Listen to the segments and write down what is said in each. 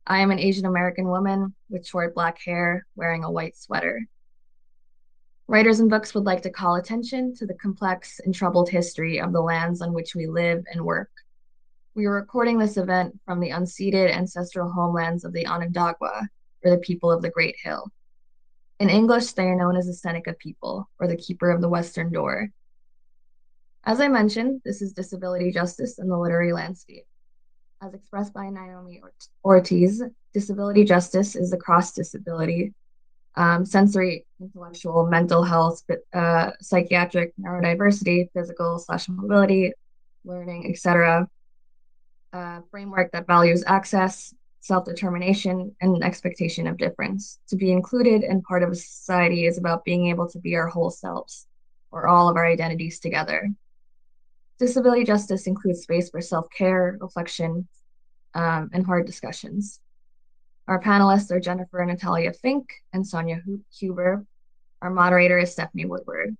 I am an Asian American woman with short black hair wearing a white sweater. Writers and books would like to call attention to the complex and troubled history of the lands on which we live and work. We are recording this event from the unceded ancestral homelands of the Onondaga, or the people of the Great Hill. In English, they are known as the Seneca people, or the keeper of the Western Door. As I mentioned, this is disability justice in the literary landscape. As expressed by Naomi Ortiz, disability justice is the cross disability, sensory, intellectual, mental health, psychiatric, neurodiversity, physical/mobility, learning, etc. Framework that values access, self-determination, and an expectation of difference. To be included and part of a society is about being able to be our whole selves, or all of our identities together. Disability justice includes space for self-care, reflection, and hard discussions. Our panelists are Jennifer and Natalya Fink and Sonia Huber. Our moderator is Stephanie Woodward.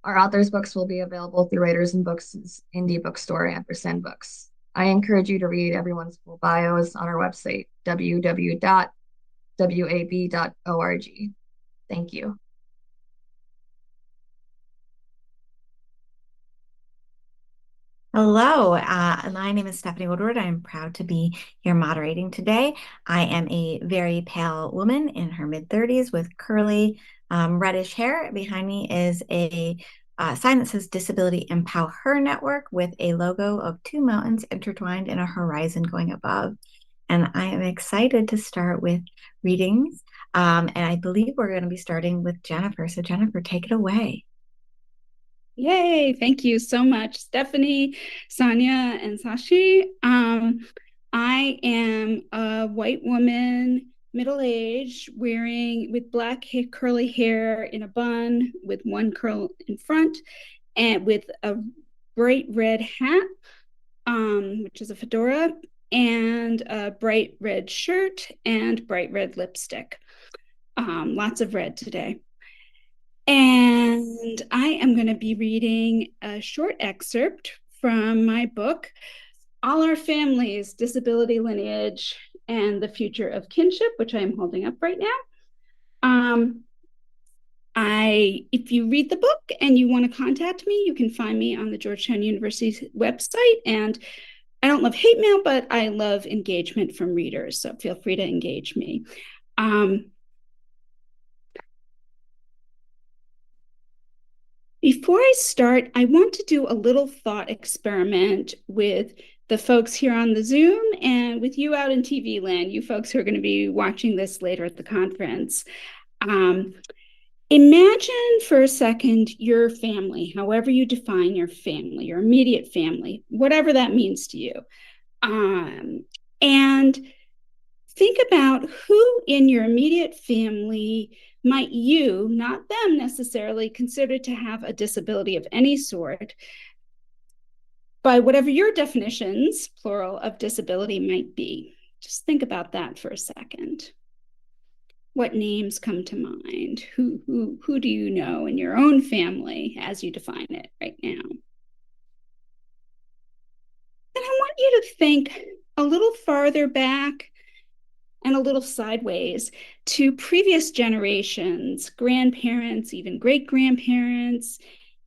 Our authors' books will be available through Writers and Books' indie bookstore, Ampersand Books. I encourage you to read everyone's full bios on our website, www.wab.org. Thank you. Hello, my name is Stephanie Woodward. I'm proud to be here moderating today. I am a very pale woman in her mid-30s with curly reddish hair. Behind me is a sign that says Disability Empower Her Network with a logo of two mountains intertwined in a horizon going above. And I am excited to start with readings. And I believe we're going to be starting with Jennifer. So Jennifer, take it away. Yay, thank you so much, Stephanie, Sonia, and Sashi. I am a white woman, middle-aged, wearing with black hair, curly hair in a bun with one curl in front and with a bright red hat, which is a fedora, and a bright red shirt and bright red lipstick. Lots of red today. And I am going to be reading a short excerpt from my book, All Our Families, Disability Lineage, and the Future of Kinship, which I am holding up right now. If you read the book and you want to contact me, you can find me on the Georgetown University website. And I don't love hate mail, but I love engagement from readers. So feel free to engage me. Before I start, I want to do a little thought experiment with the folks here on the Zoom and with you out in TV land, you folks who are going to be watching this later at the conference. Imagine for a second your family, however you define your family, your immediate family, whatever that means to you. And think about who in your immediate family might you, not them necessarily, consider to have a disability of any sort by whatever your definitions, plural, of disability might be. Just think about that for a second. What names come to mind? Who do you know in your own family as you define it right now? And I want you to think a little farther back and a little sideways to previous generations, grandparents, even great-grandparents,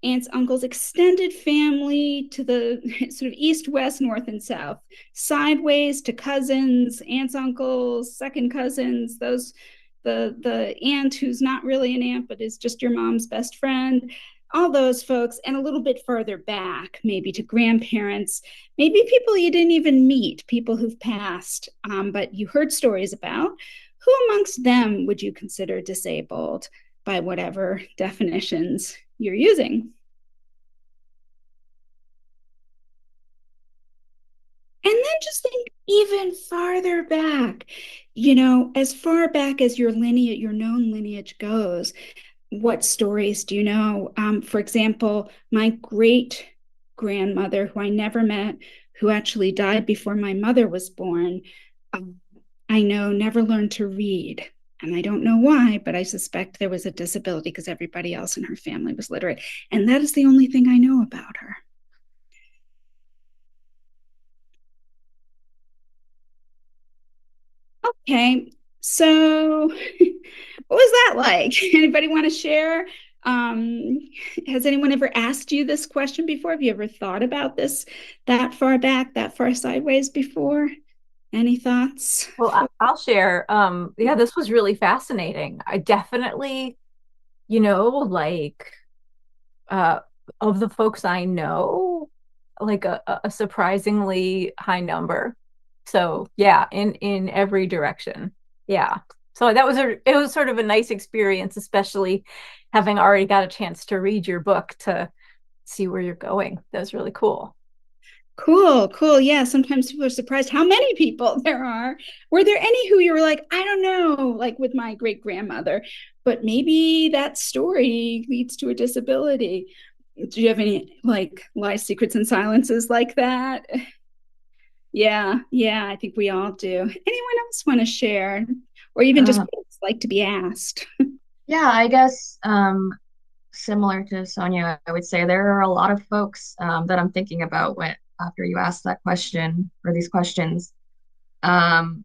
aunts, uncles, extended family to the sort of east, west, north, and south, sideways to cousins, aunts, uncles, second cousins, the aunt who's not really an aunt, but is just your mom's best friend, all those folks, and a little bit further back, maybe to grandparents, maybe people you didn't even meet, people who've passed, but you heard stories about. Who amongst them would you consider disabled by whatever definitions you're using? And then just think even farther back, as far back as your lineage, your known lineage goes. What stories do you know? For example, my great grandmother, who I never met, who actually died before my mother was born, I know never learned to read. And I don't know why, but I suspect there was a disability because everybody else in her family was literate. And that is the only thing I know about her. Okay, so what was that like? Anybody want to share? Um, has anyone ever asked you this question before? Have you ever thought about this that far back, that far sideways before? Any thoughts? Well, I'll share. Yeah, this was really fascinating. I definitely, like uh of the folks I know, like a surprisingly high number. So yeah, in every direction. Yeah. So it was sort of a nice experience, especially having already got a chance to read your book to see where you're going. That was really cool. Cool, cool. Yeah, sometimes people are surprised how many people there are. Were there any who you were like, I don't know, like with my great grandmother, but maybe that story leads to a disability? Do you have any like life secrets and silences like that? Yeah, yeah, I think we all do. Anyone else want to share? Or even just Uh, what it's like to be asked? yeah, I guess similar to Sonia, I would say there are a lot of folks that I'm thinking about when after you asked that question or these questions. Um,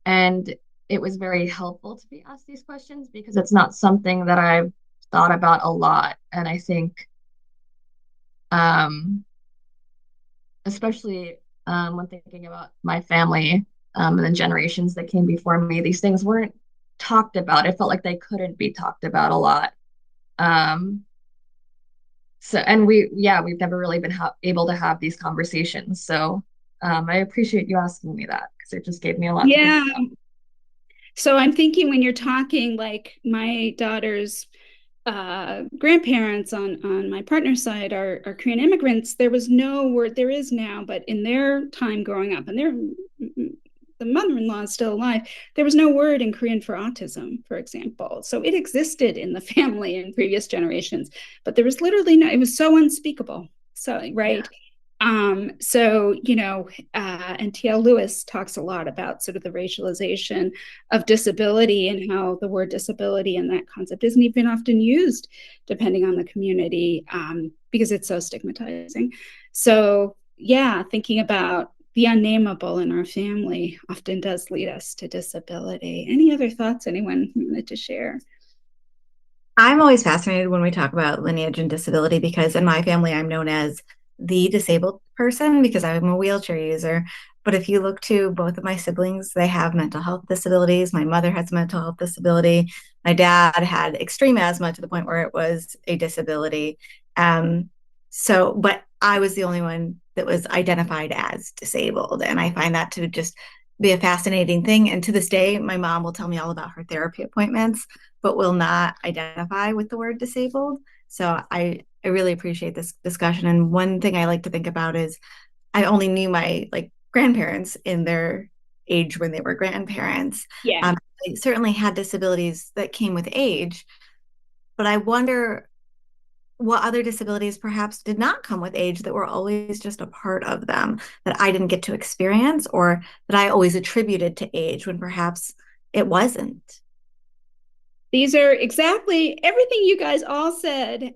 and it was very helpful to be asked these questions because it's not something that I've thought about a lot. And I think, um, especially when thinking about my family and the generations that came before me, these things weren't talked about. It felt like they couldn't be talked about a lot. Um, and we've never really been able to have these conversations. So I appreciate you asking me that because it just gave me a lot to think Yeah. about. So I'm thinking when you're talking, like my daughter's grandparents on my partner's side are Korean immigrants. There was no word, there is now, but in their time growing up, and the mother-in-law is still alive, there was no word in Korean for autism, for example. So it existed in the family in previous generations, but there was literally no, it was so unspeakable. So, Yeah. right. So, and T.L. Lewis talks a lot about sort of the racialization of disability and how the word disability and that concept isn't even often used depending on the community because it's so stigmatizing. So, yeah, thinking about the unnameable in our family often does lead us to disability. Any other thoughts anyone wanted to share? I'm always fascinated when we talk about lineage and disability because in my family, I'm known as the disabled person because I'm a wheelchair user. But if you look to both of my siblings, they have mental health disabilities. My mother has a mental health disability. My dad had extreme asthma to the point where it was a disability. Um, but I was the only one that was identified as disabled. And I find that to just be a fascinating thing. And to this day, my mom will tell me all about her therapy appointments but will not identify with the word disabled. So I really appreciate this discussion. And one thing I like to think about is I only knew my like grandparents in their age when they were grandparents. Yeah. They certainly had disabilities that came with age, but I wonder what other disabilities perhaps did not come with age that were always just a part of them that I didn't get to experience or that I always attributed to age when perhaps it wasn't. These are exactly everything you guys all said.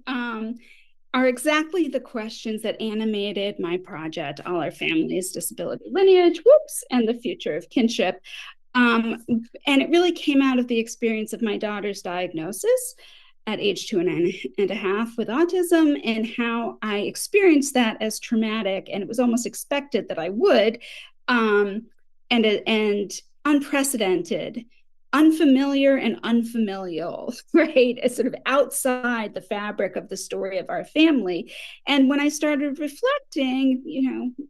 Are exactly the questions that animated my project, All Our Families, Disability Lineage, whoops, and the Future of Kinship. Um, and it really came out of the experience of my daughter's diagnosis at age 2.5 with autism and how I experienced that as traumatic. And it was almost expected that I would, and unprecedented, unfamiliar and unfamilial, right? It's sort of outside the fabric of the story of our family. And when I started reflecting,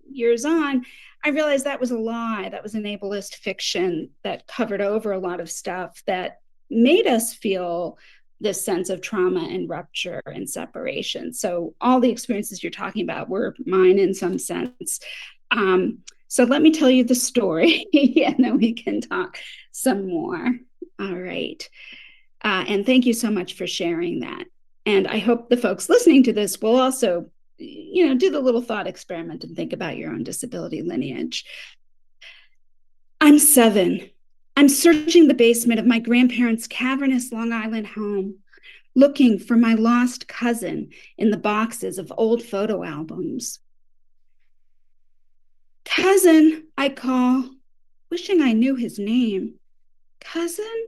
years on, I realized that was a lie. That was an ableist fiction that covered over a lot of stuff that made us feel this sense of trauma and rupture and separation. So all the experiences you're talking about were mine in some sense. So let me tell you the story and then we can talk some more. All right. And thank you so much for sharing that. And I hope the folks listening to this will also, do the little thought experiment and think about your own disability lineage. I'm 7. I'm searching the basement of my grandparents' cavernous Long Island home, looking for my lost cousin in the boxes of old photo albums. Cousin, I call, wishing I knew his name. cousin?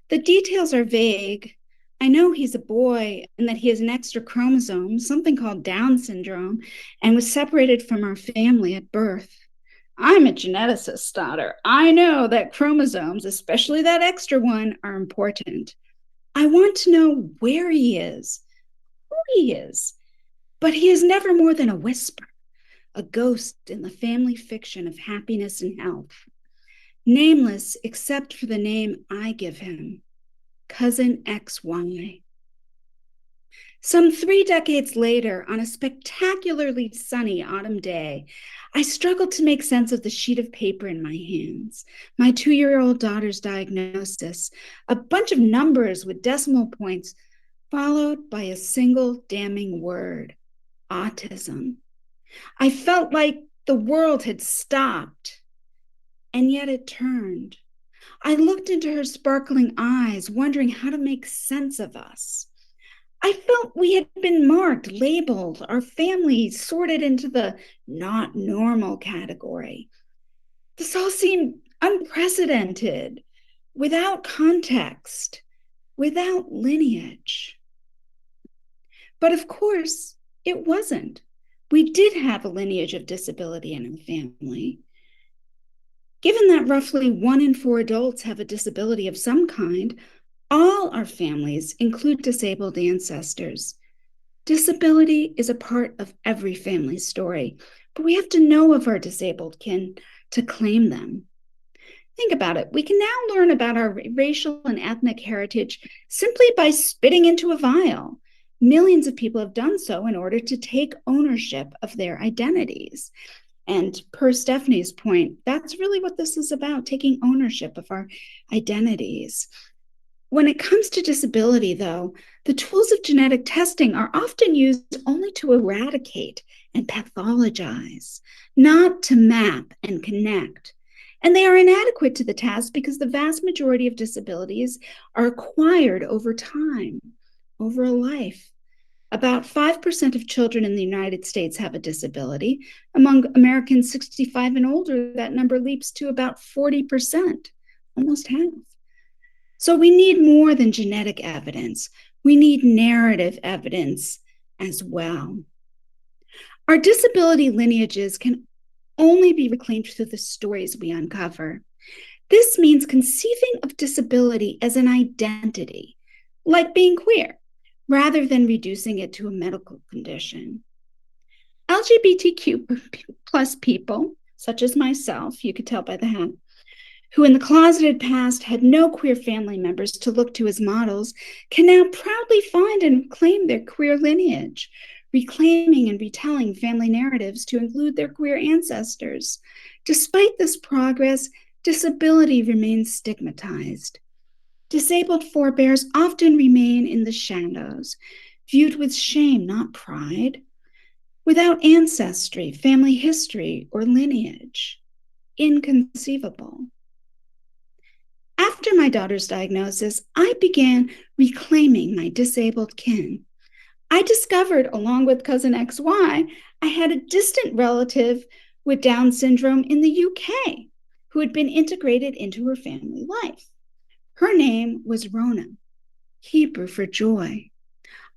The details are vague. I know he's a boy and that he has an extra chromosome, something called Down syndrome, and was separated from our family at birth. I'm a geneticist's daughter. I know that chromosomes, especially that extra one, are important. I want to know where he is, who he is, but he is never more than a whisper, a ghost in the family fiction of happiness and health, nameless except for the name I give him, Cousin XY. Some 3 decades later, on a spectacularly sunny autumn day, I struggled to make sense of the sheet of paper in my hands, my 2-year-old daughter's diagnosis, a bunch of numbers with decimal points, followed by a single damning word, autism. I felt like the world had stopped, and yet it turned. I looked into her sparkling eyes, wondering how to make sense of us. I felt we had been marked, labeled, our family sorted into the not normal category. This all seemed unprecedented, without context, without lineage. But of course, it wasn't. We did have a lineage of disability in our family. Given that roughly 1 in 4 adults have a disability of some kind, all our families include disabled ancestors. Disability is a part of every family story, but we have to know of our disabled kin to claim them. Think about it. We can now learn about our racial and ethnic heritage simply by spitting into a vial. Millions of people have done so in order to take ownership of their identities. And per Stephanie's point, that's really what this is about, taking ownership of our identities. When it comes to disability, though, the tools of genetic testing are often used only to eradicate and pathologize, not to map and connect. And they are inadequate to the task because the vast majority of disabilities are acquired over time, over a life. About 5% of children in the United States have a disability. Among Americans 65 and older, that number leaps to about 40%, almost half. So we need more than genetic evidence. We need narrative evidence as well. Our disability lineages can only be reclaimed through the stories we uncover. This means conceiving of disability as an identity, like being queer, rather than reducing it to a medical condition. LGBTQ plus people, such as myself, you could tell by the hat, who in the closeted past had no queer family members to look to as models, can now proudly find and claim their queer lineage, reclaiming and retelling family narratives to include their queer ancestors. Despite this progress, disability remains stigmatized. Disabled forebears often remain in the shadows, viewed with shame, not pride, without ancestry, family history, or lineage. Inconceivable. After my daughter's diagnosis, I began reclaiming my disabled kin. I discovered, along with cousin XY, I had a distant relative with Down syndrome in the UK who had been integrated into her family life. Her name was Rona, Hebrew for joy.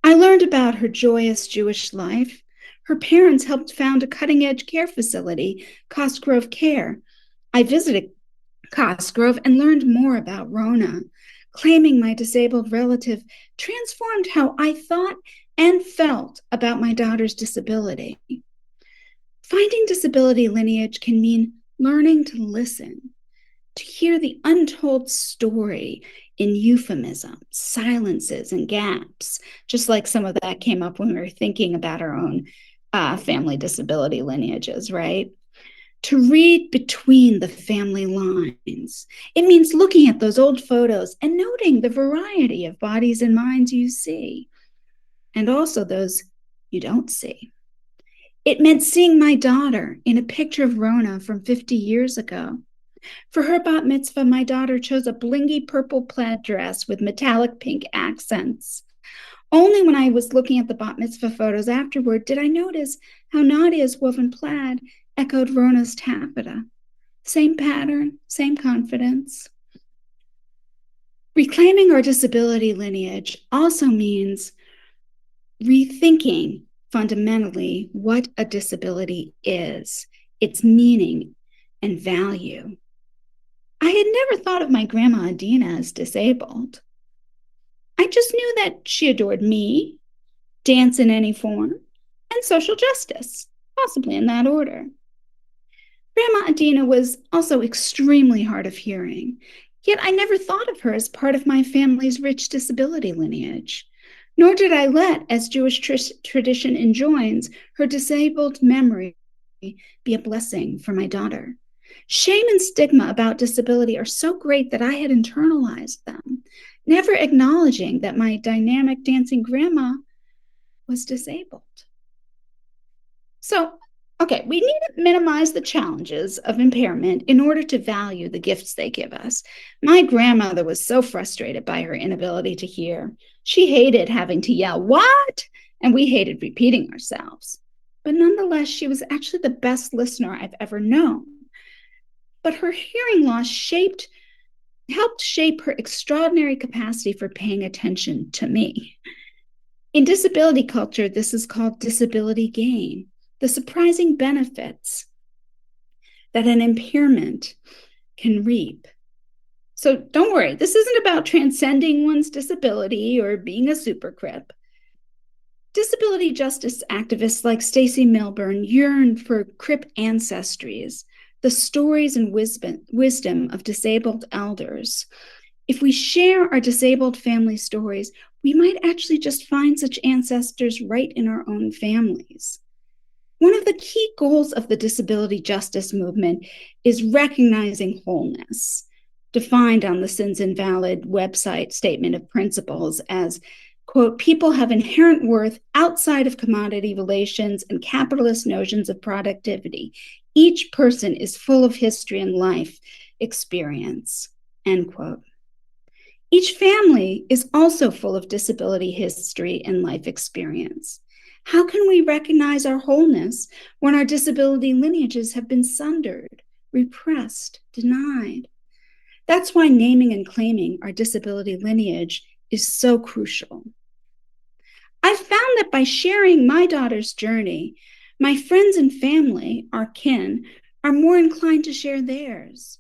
I learned about her joyous Jewish life. Her parents helped found a cutting-edge care facility, Costgrove Care. I visited Costgrove and learned more about Rona. Claiming my disabled relative transformed how I thought and felt about my daughter's disability. Finding disability lineage can mean learning to listen, to hear the untold story in euphemisms, silences, and gaps, just like some of that came up when we were thinking about our own family disability lineages, right? To read between the family lines. It means looking at those old photos and noting the variety of bodies and minds you see, and also those you don't see. It meant seeing my daughter in a picture of Rona from 50 years ago. For her bat mitzvah, my daughter chose a blingy purple plaid dress with metallic pink accents. Only when I was looking at the bat mitzvah photos afterward did I notice how Nadia's woven plaid echoed Rona's taffeta. Same pattern, same confidence. Reclaiming our disability lineage also means rethinking fundamentally what a disability is, its meaning and value. I had never thought of my grandma Adina as disabled. I just knew that she adored me, dance in any form, and social justice, possibly in that order. Grandma Adina was also extremely hard of hearing, yet I never thought of her as part of my family's rich disability lineage. Nor did I let, as Jewish tradition enjoins, her disabled memory be a blessing for my daughter. Shame and stigma about disability are so great that I had internalized them, never acknowledging that my dynamic dancing grandma was disabled. So, okay, we need to minimize the challenges of impairment in order to value the gifts they give us. My grandmother was so frustrated by her inability to hear. She hated having to yell, "What?" And we hated repeating ourselves. But nonetheless, she was actually the best listener I've ever known. But her hearing loss helped shape her extraordinary capacity for paying attention to me. In disability culture, this is called disability gain, the surprising benefits that an impairment can reap. So don't worry, this isn't about transcending one's disability or being a super crip. Disability justice activists like Stacey Milburn yearn for crip ancestries, the stories and wisdom of disabled elders. If we share our disabled family stories, we might actually just find such ancestors right in our own families. One of the key goals of the disability justice movement is recognizing wholeness, defined on the Sins Invalid website statement of principles as, quote, people have inherent worth outside of commodity relations and capitalist notions of productivity. Each person is full of history and life experience, end quote. Each family is also full of disability history and life experience. How can we recognize our wholeness when our disability lineages have been sundered, repressed, denied? That's why naming and claiming our disability lineage is so crucial. I've found that by sharing my daughter's journey, my friends and family, our kin, are more inclined to share theirs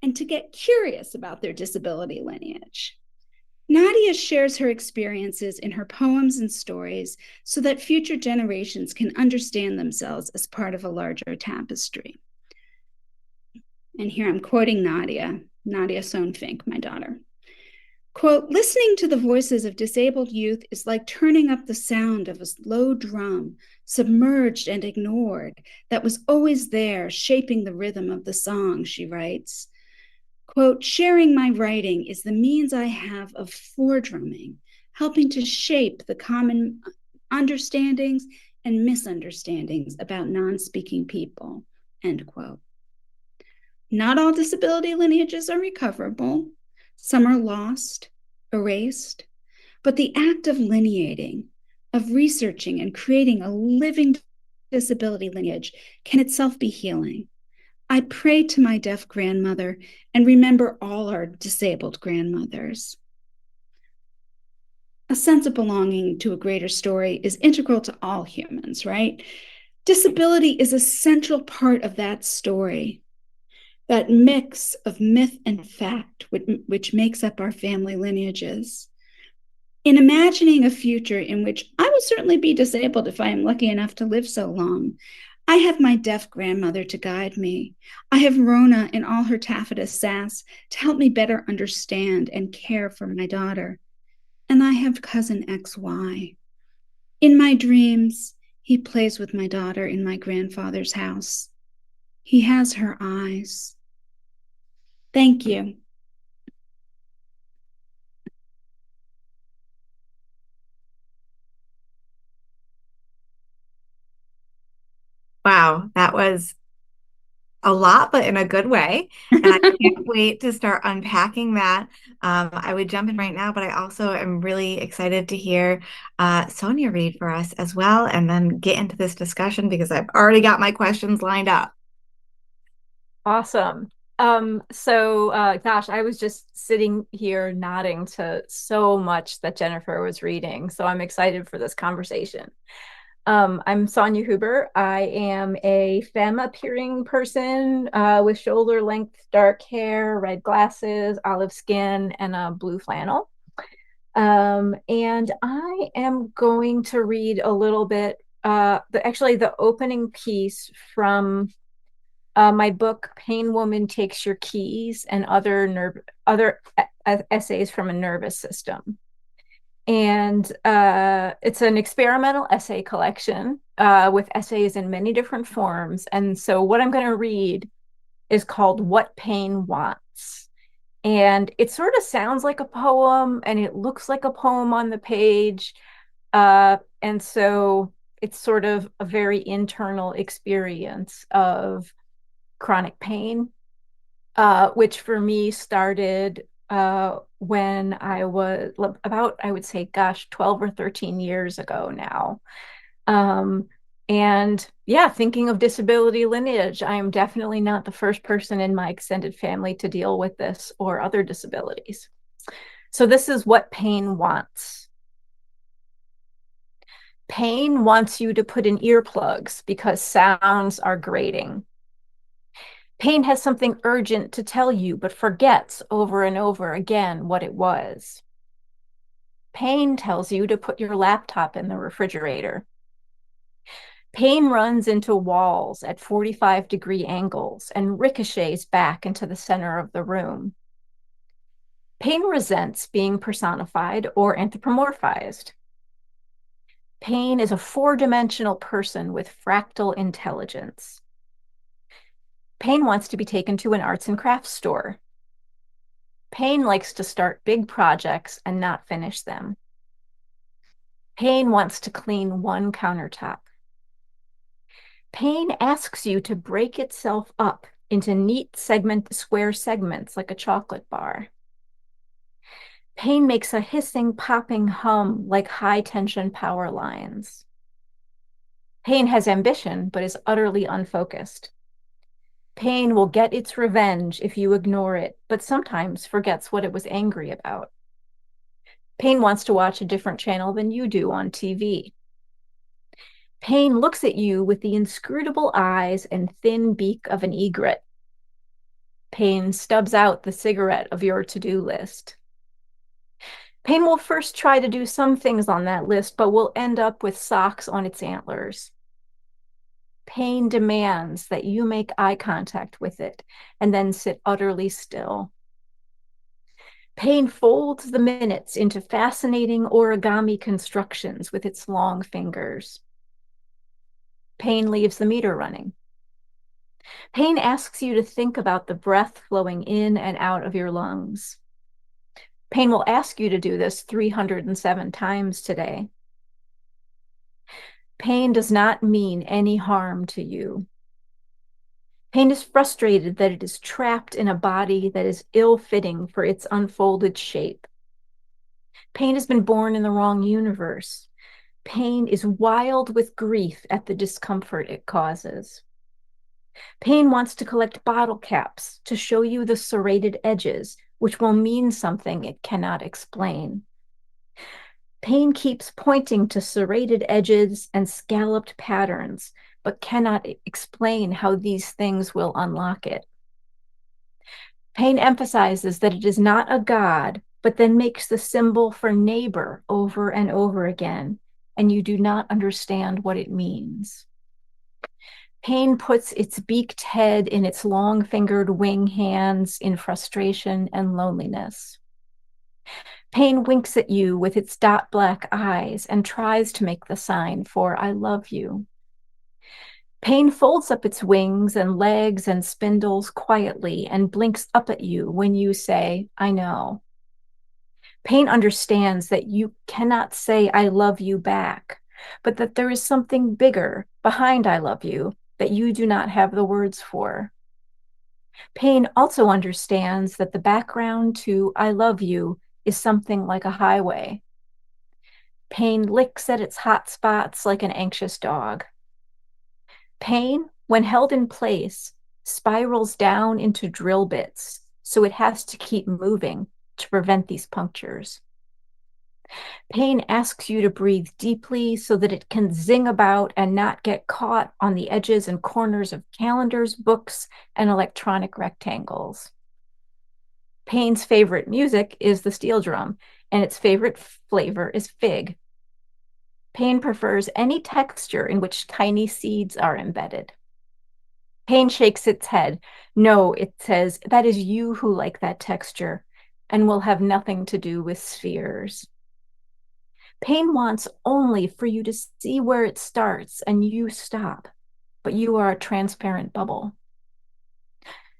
and to get curious about their disability lineage. Nadia shares her experiences in her poems and stories so that future generations can understand themselves as part of a larger tapestry. And here I'm quoting Natalya Fink, my daughter. Quote, listening to the voices of disabled youth is like turning up the sound of a low drum, submerged and ignored, that was always there, shaping the rhythm of the song, she writes. Quote, sharing my writing is the means I have of foredrumming, helping to shape the common understandings and misunderstandings about non-speaking people, end quote. Not all disability lineages are recoverable. Some are lost, erased, but the act of lineating, of researching and creating a living disability lineage can itself be healing. I pray to my deaf grandmother and remember all our disabled grandmothers. A sense of belonging to a greater story is integral to all humans, right? Disability is a central part of that story, that mix of myth and fact, which makes up our family lineages. In imagining a future in which I will certainly be disabled if I am lucky enough to live so long, I have my deaf grandmother to guide me. I have Rona in all her taffeta sass to help me better understand and care for my daughter. And I have cousin XY. In my dreams, he plays with my daughter in my grandfather's house. He has her eyes. Thank you. Wow, that was a lot, but in a good way. And I can't wait to start unpacking that. I would jump in right now, but I also am really excited to hear Sonia read for us as well, and then get into this discussion because I've already got my questions lined up. Awesome. Gosh, I was just sitting here nodding to so much that Jennifer was reading. So I'm excited for this conversation. I'm Sonia Huber. I am a femme appearing person with shoulder length dark hair, red glasses, olive skin, and a blue flannel. And I am going to read a little bit, the opening piece from my book, Pain Woman Takes Your Keys, and other essays from a nervous system. And it's an experimental essay collection with essays in many different forms. And so what I'm going to read is called What Pain Wants. And it sort of sounds like a poem and it looks like a poem on the page. And so it's sort of a very internal experience of chronic pain, which for me started when I was about, I would say, gosh, 12 or 13 years ago now. Um, and yeah, thinking of disability lineage, I am definitely not the first person in my extended family to deal with this or other disabilities. So this is what pain wants. Pain wants you to put in earplugs because sounds are grating. Pain has something urgent to tell you, but forgets over and over again what it was. Pain tells you to put your laptop in the refrigerator. Pain runs into walls at 45-degree angles and ricochets back into the center of the room. Pain resents being personified or anthropomorphized. Pain is a four-dimensional person with fractal intelligence. Pain wants to be taken to an arts and crafts store. Pain likes to start big projects and not finish them. Pain wants to clean one countertop. Pain asks you to break itself up into neat square segments like a chocolate bar. Pain makes a hissing, popping hum like high-tension power lines. Pain has ambition, but is utterly unfocused. Pain will get its revenge if you ignore it, but sometimes forgets what it was angry about. Pain wants to watch a different channel than you do on TV. Pain looks at you with the inscrutable eyes and thin beak of an egret. Pain stubs out the cigarette of your to-do list. Pain will first try to do some things on that list, but will end up with socks on its antlers. Pain demands that you make eye contact with it and then sit utterly still. Pain folds the minutes into fascinating origami constructions with its long fingers. Pain leaves the meter running. Pain asks you to think about the breath flowing in and out of your lungs. Pain will ask you to do this 307 times today. Pain does not mean any harm to you. Pain is frustrated that it is trapped in a body that is ill-fitting for its unfolded shape. Pain has been born in the wrong universe. Pain is wild with grief at the discomfort it causes. Pain wants to collect bottle caps to show you the serrated edges, which will mean something it cannot explain. Pain keeps pointing to serrated edges and scalloped patterns, but cannot explain how these things will unlock it. Pain emphasizes that it is not a god, but then makes the symbol for neighbor over and over again, and you do not understand what it means. Pain puts its beaked head in its long-fingered wing hands in frustration and loneliness. Pain winks at you with its dot black eyes and tries to make the sign for I love you. Pain folds up its wings and legs and spindles quietly and blinks up at you when you say, I know. Pain understands that you cannot say I love you back, but that there is something bigger behind I love you that you do not have the words for. Pain also understands that the background to I love you is something like a highway. Pain licks at its hot spots like an anxious dog. Pain, when held in place, spirals down into drill bits, so it has to keep moving to prevent these punctures. Pain asks you to breathe deeply so that it can zing about and not get caught on the edges and corners of calendars, books, and electronic rectangles. Pain's favorite music is the steel drum, and its favorite flavor is fig. Pain prefers any texture in which tiny seeds are embedded. Pain shakes its head. No, it says, that is you who like that texture and will have nothing to do with spheres. Pain wants only for you to see where it starts and you stop, but you are a transparent bubble.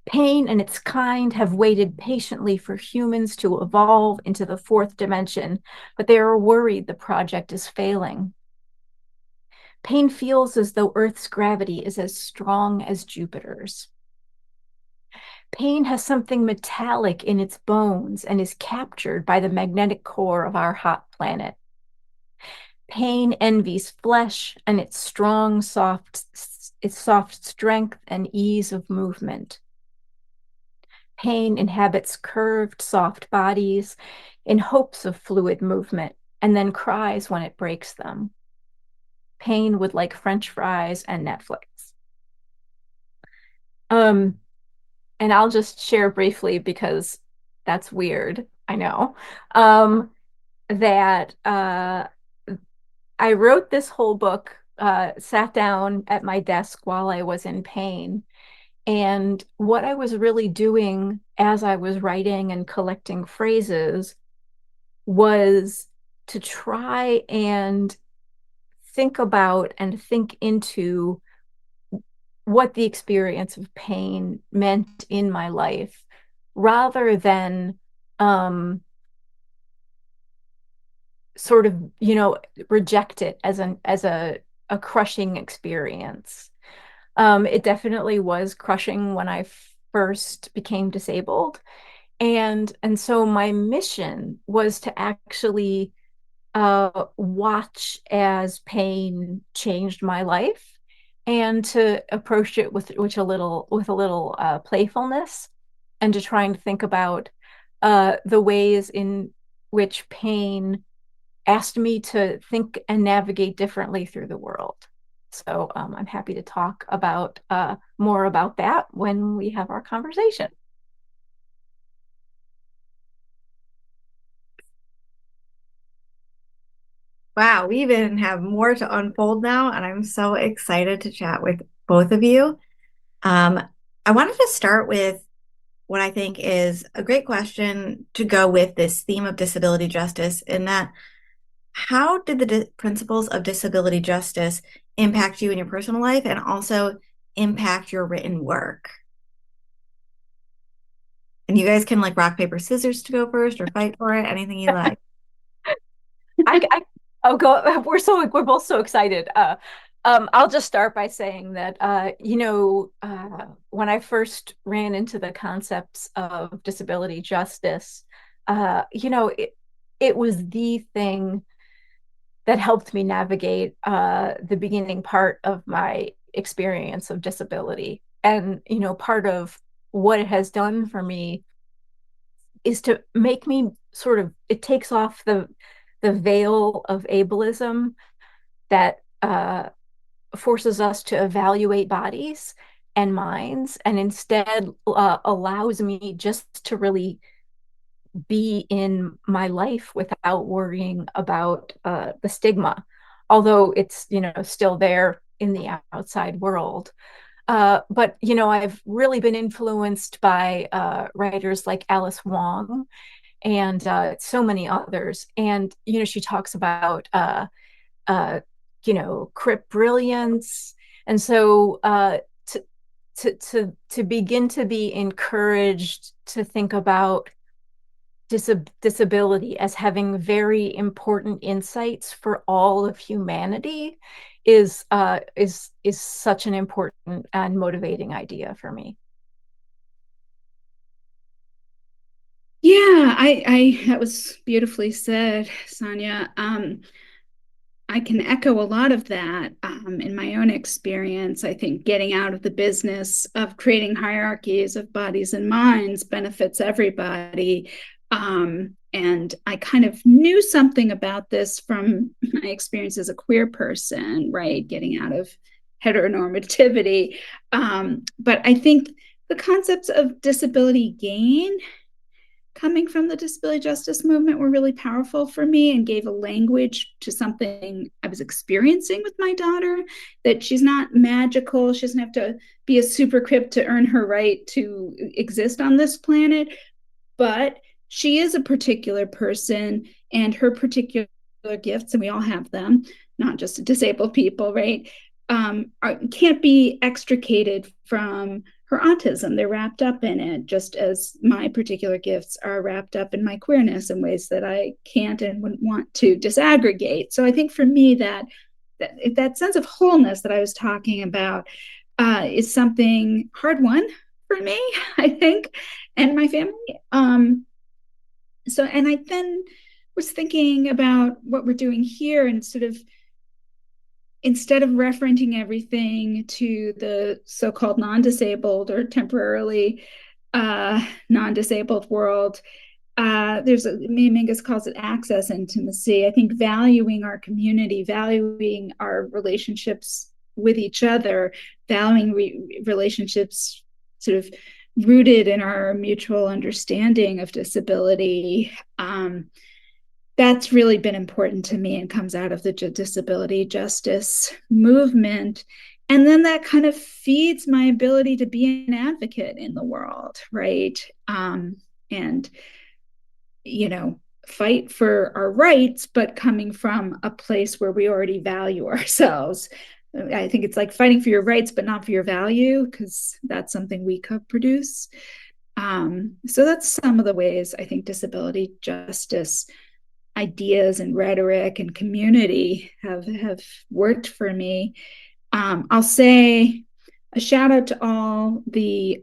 Pain and its kind have waited patiently for humans to evolve into the fourth dimension, but they are worried the project is failing. Pain feels as though Earth's gravity is as strong as Jupiter's. Pain has something metallic in its bones and is captured by the magnetic core of our hot planet. Pain envies flesh and its soft strength and ease of movement. Pain inhabits curved, soft bodies in hopes of fluid movement and then cries when it breaks them. Pain would like French fries and Netflix. And I'll just share briefly because that's weird, I know, that I wrote this whole book, sat down at my desk while I was in pain. And what I was really doing as I was writing and collecting phrases was to try and think about and think into what the experience of pain meant in my life, rather than sort of, reject it as a crushing experience. It definitely was crushing when I first became disabled. And so my mission was to actually watch as pain changed my life and to approach it with a little playfulness, and to try and think about the ways in which pain asked me to think and navigate differently through the world. So I'm happy to talk about more about that when we have our conversation. Wow, we even have more to unfold now, and I'm so excited to chat with both of you. I wanted to start with what I think is a great question to go with this theme of disability justice, in that how did the principles of disability justice impact you in your personal life and also impact your written work? And you guys can like rock, paper, scissors to go first or fight for it, anything you like. I'll go. We're both so excited. I'll just start by saying that when I first ran into the concepts of disability justice, it was the thing that helped me navigate the beginning part of my experience of disability. And part of what it has done for me is to make me it takes off the veil of ableism that forces us to evaluate bodies and minds, and instead allows me just to really be in my life without worrying about the stigma, although it's still there in the outside world. But I've really been influenced by writers like Alice Wong and so many others. And she talks about crip brilliance, and so to begin to be encouraged to think about disability as having very important insights for all of humanity is such an important and motivating idea for me. Yeah, I that was beautifully said, Sonia. I can echo a lot of that in my own experience. I think getting out of the business of creating hierarchies of bodies and minds benefits everybody. And I kind of knew something about this from my experience as a queer person, right? Getting out of heteronormativity. But I think the concepts of disability gain coming from the disability justice movement were really powerful for me and gave a language to something I was experiencing with my daughter, that she's not magical. She doesn't have to be a super crip to earn her right to exist on this planet, but she is a particular person, and her particular gifts, and we all have them, not just disabled people, right? Can't be extricated from her autism. They're wrapped up in it, just as my particular gifts are wrapped up in my queerness in ways that I can't and wouldn't want to disaggregate. So I think for me that sense of wholeness that I was talking about is something hard won for me, I think, and my family. And I then was thinking about what we're doing here, and sort of instead of referencing everything to the so-called non-disabled or temporarily non-disabled world, Mingus calls it access intimacy. I think valuing our community, valuing our relationships with each other, valuing relationships sort of rooted in our mutual understanding of disability, that's really been important to me and comes out of the disability justice movement. And then that kind of feeds my ability to be an advocate in the world, right? And, fight for our rights, but coming from a place where we already value ourselves. I think it's like fighting for your rights, but not for your value, because that's something we co-produce. So that's some of the ways I think disability justice ideas and rhetoric and community have worked for me. I'll say a shout out to all the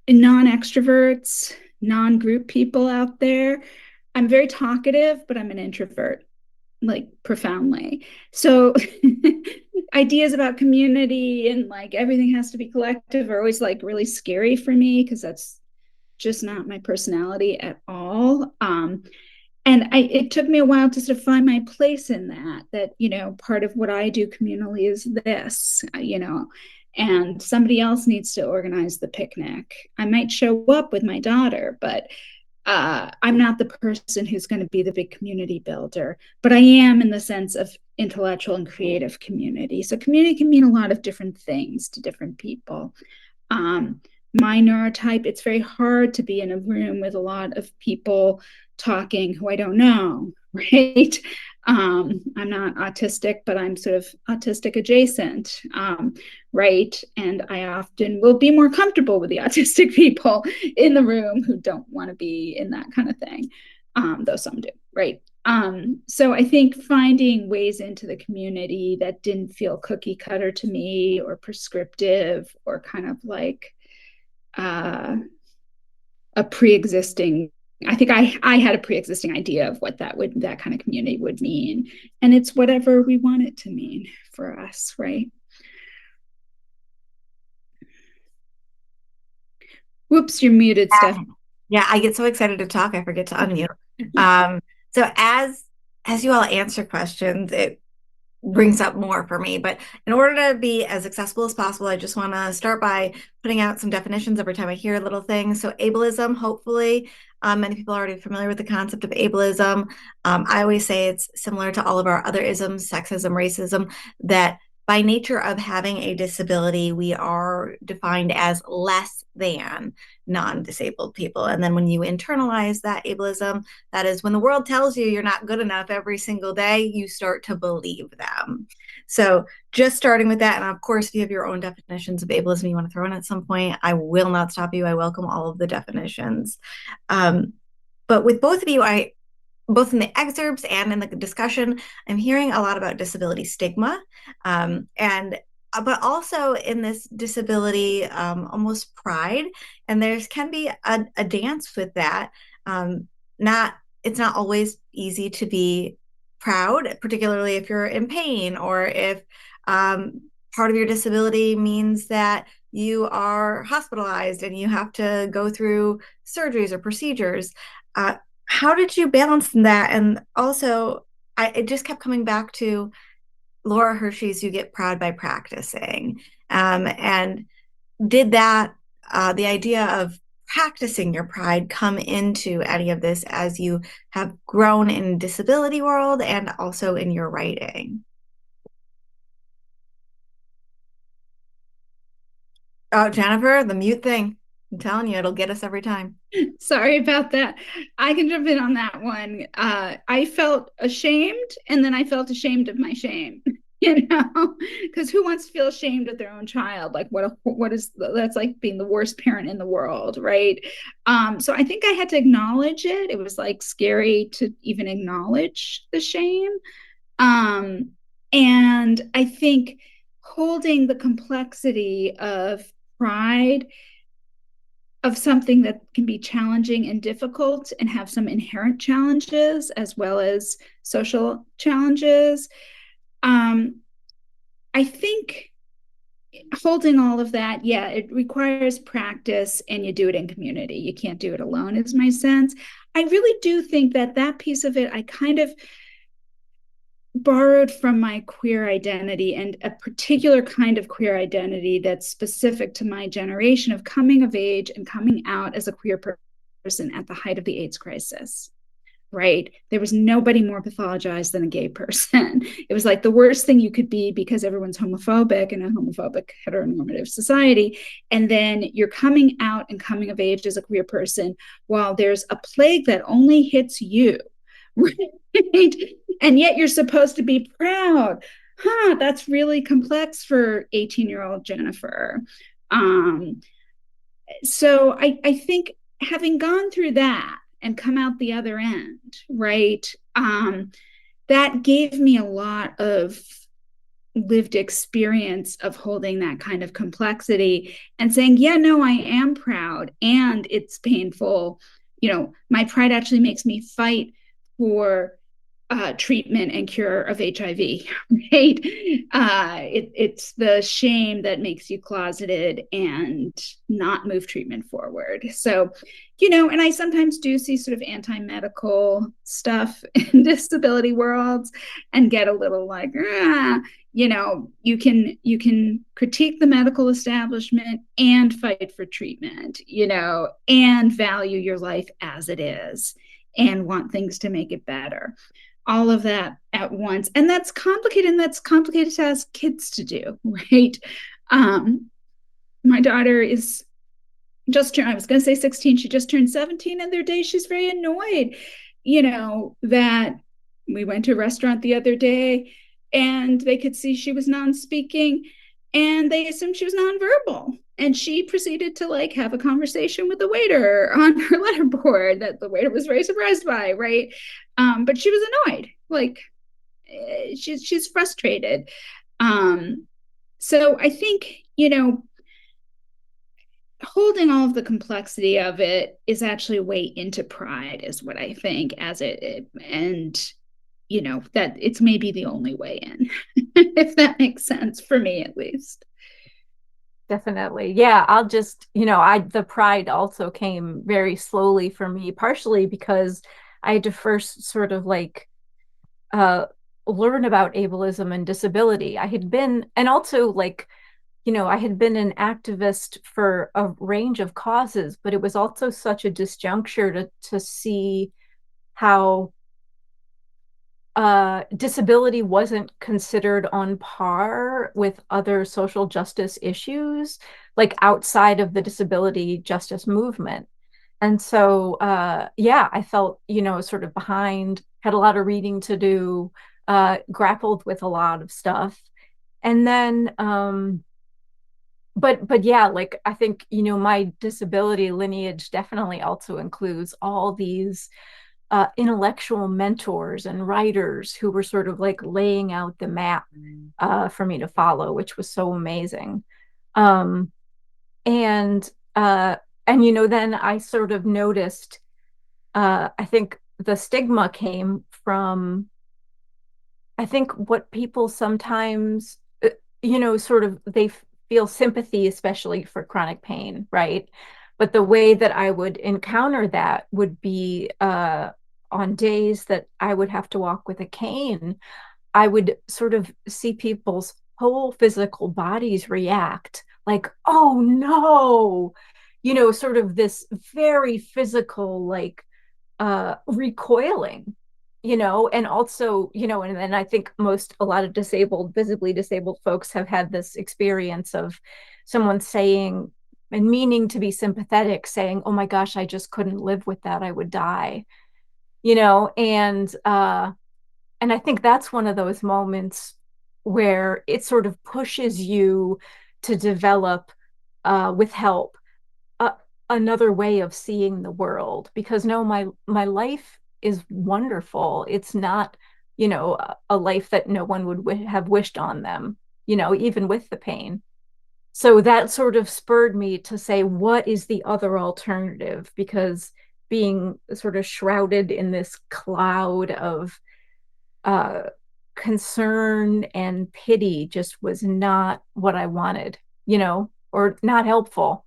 non-extroverts, non-group people out there. I'm very talkative, but I'm an introvert, like profoundly. So ideas about community and like everything has to be collective are always like really scary for me, because that's just not my personality at all. And it took me a while to sort of find my place in that, part of what I do communally is this, and somebody else needs to organize the picnic. I might show up with my daughter, but I'm not the person who's going to be the big community builder, but I am in the sense of intellectual and creative community. So community can mean a lot of different things to different people. My neurotype, it's very hard to be in a room with a lot of people talking who I don't know, right? I'm not autistic, but I'm sort of autistic adjacent, right? And I often will be more comfortable with the autistic people in the room who don't want to be in that kind of thing, though some do, right? So I think finding ways into the community that didn't feel cookie cutter to me or prescriptive or kind of like a pre-existing, I think I had a pre-existing idea of what that kind of community would mean, and it's whatever we want it to mean for us, right? Whoops, you're muted, Steph. Yeah, I get so excited to talk, I forget to unmute. So as you all answer questions, it brings up more for me. But in order to be as accessible as possible, I just want to start by putting out some definitions every time I hear little things. So ableism, hopefully, many people are already familiar with the concept of ableism. I always say it's similar to all of our other isms, sexism, racism, that by nature of having a disability, we are defined as less than non-disabled people. And then when you internalize that ableism, that is when the world tells you you're not good enough every single day, you start to believe them. So just starting with that, and of course, if you have your own definitions of ableism you want to throw in at some point, I will not stop you. I welcome all of the definitions. But with both of you, both in the excerpts and in the discussion, I'm hearing a lot about disability stigma, but also in this disability, almost pride. And there can be a dance with that. it's not always easy to be proud, particularly if you're in pain or if part of your disability means that you are hospitalized and you have to go through surgeries or procedures. How did you balance that? And also, it just kept coming back to Laura Hershey's "You Get Proud by Practicing." And did that, the idea of practicing your pride, come into any of this as you have grown in disability world and also in your writing? Oh, Jennifer, the mute thing. I'm telling you, it'll get us every time. Sorry about that. I can jump in on that one. I felt ashamed, and then I felt ashamed of my shame. Because who wants to feel ashamed of their own child? Like, what is that's like being the worst parent in the world, right? So I think I had to acknowledge it. It was like scary to even acknowledge the shame. And I think holding the complexity of pride, of something that can be challenging and difficult and have some inherent challenges as well as social challenges. I think holding all of that, yeah, it requires practice, and you do it in community. You can't do it alone, is my sense. I really do think that that piece of it, I kind of borrowed from my queer identity, and a particular kind of queer identity that's specific to my generation of coming of age and coming out as a queer person at the height of the AIDS crisis. Right? There was nobody more pathologized than a gay person. It was like the worst thing you could be because everyone's homophobic in a homophobic heteronormative society. And then you're coming out and coming of age as a queer person while there's a plague that only hits you. Right? And yet you're supposed to be proud. That's really complex for 18-year-old Jennifer. So I think having gone through that and come out the other end, right? That gave me a lot of lived experience of holding that kind of complexity and saying, yeah, no, I am proud and it's painful. My pride actually makes me fight for treatment and cure of HIV, right? It's the shame that makes you closeted and not move treatment forward. So, and I sometimes do see sort of anti-medical stuff in disability worlds and get a little like, you can critique the medical establishment and fight for treatment, and value your life as it is and want things to make it better. All of that at once. And that's complicated, to ask kids to do, right? My daughter is I was going to say 16, she just turned 17, and their day she's very annoyed, that we went to a restaurant the other day and they could see she was non-speaking and they assumed she was nonverbal. And she proceeded to like have a conversation with the waiter on her letterboard that the waiter was very surprised by, right? But she was annoyed, like she's frustrated. So I think, holding all of the complexity of it is actually a way into pride, is what I think, and that it's maybe the only way in, if that makes sense for me, at least. Definitely. Yeah, I'll just, the pride also came very slowly for me, partially because I had to first sort of like learn about ableism and disability. I had been, and also like, I had been an activist for a range of causes, but it was also such a disjuncture to see how disability wasn't considered on par with other social justice issues, like outside of the disability justice movement. And so, yeah, I felt, sort of behind, had a lot of reading to do, grappled with a lot of stuff. And then, but yeah, like I think, my disability lineage definitely also includes all these intellectual mentors and writers who were sort of like laying out the map for me to follow, which was so amazing. Um, and then I sort of noticed, I think the stigma came from, I think, what people sometimes, sort of they feel sympathy, especially for chronic pain, right? But the way that I would encounter that would be on days that I would have to walk with a cane. I would sort of see people's whole physical bodies react like, oh no, sort of this very physical, like recoiling, and also, and then I think a lot of visibly disabled folks have had this experience of someone saying and meaning to be sympathetic, saying, oh my gosh, I just couldn't live with that. I would die, and I think that's one of those moments where it sort of pushes you to develop, with help, uh, another way of seeing the world. Because no, my life is wonderful. It's not, a life that no one would have wished on them, even with the pain. So that sort of spurred me to say, what is the other alternative? Because being sort of shrouded in this cloud of uh, concern and pity just was not what I wanted, or not helpful.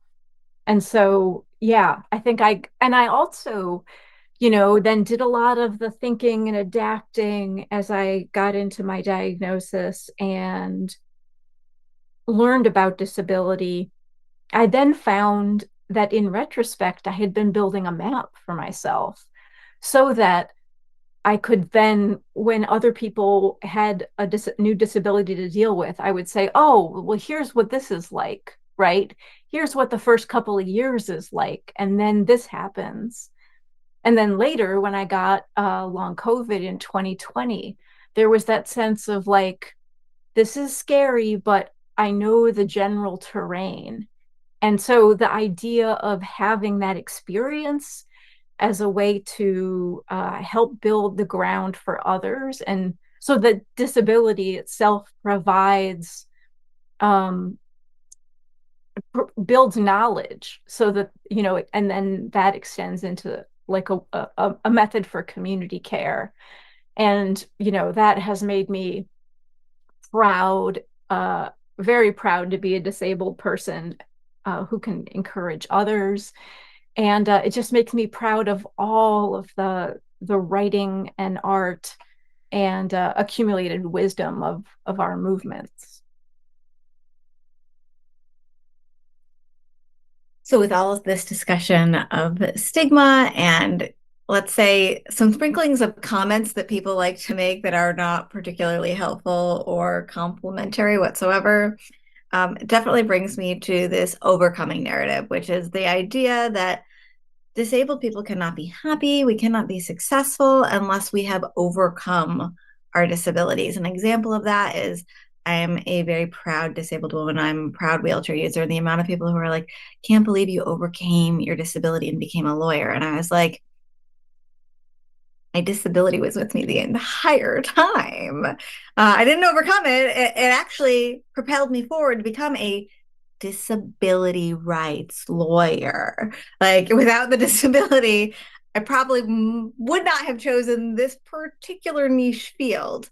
And so, yeah, I also, then did a lot of the thinking and adapting as I got into my diagnosis and learned about disability. I then found that in retrospect, I had been building a map for myself so that I could then, when other people had a new disability to deal with, I would say, oh, well, here's what this is like, right? Here's what the first couple of years is like. And then this happens. And then later, when I got long COVID in 2020, there was that sense of like, this is scary, but I know the general terrain. And so the idea of having that experience as a way to help build the ground for others. And so that disability itself provides, um, builds knowledge so that, and then that extends into like a method for community care. And, that has made me proud, very proud to be a disabled person who can encourage others. And it just makes me proud of all of the writing and art and accumulated wisdom of our movements. So, with all of this discussion of stigma and let's say some sprinklings of comments that people like to make that are not particularly helpful or complimentary whatsoever, it definitely brings me to this overcoming narrative, which is the idea that disabled people cannot be happy, we cannot be successful unless we have overcome our disabilities. An example of that is I am a very proud disabled woman. I'm a proud wheelchair user. And the amount of people who are like, can't believe you overcame your disability and became a lawyer. And I was like, my disability was with me the entire time. I didn't overcome it. It actually propelled me forward to become a disability rights lawyer. Like without the disability, I probably would not have chosen this particular niche field.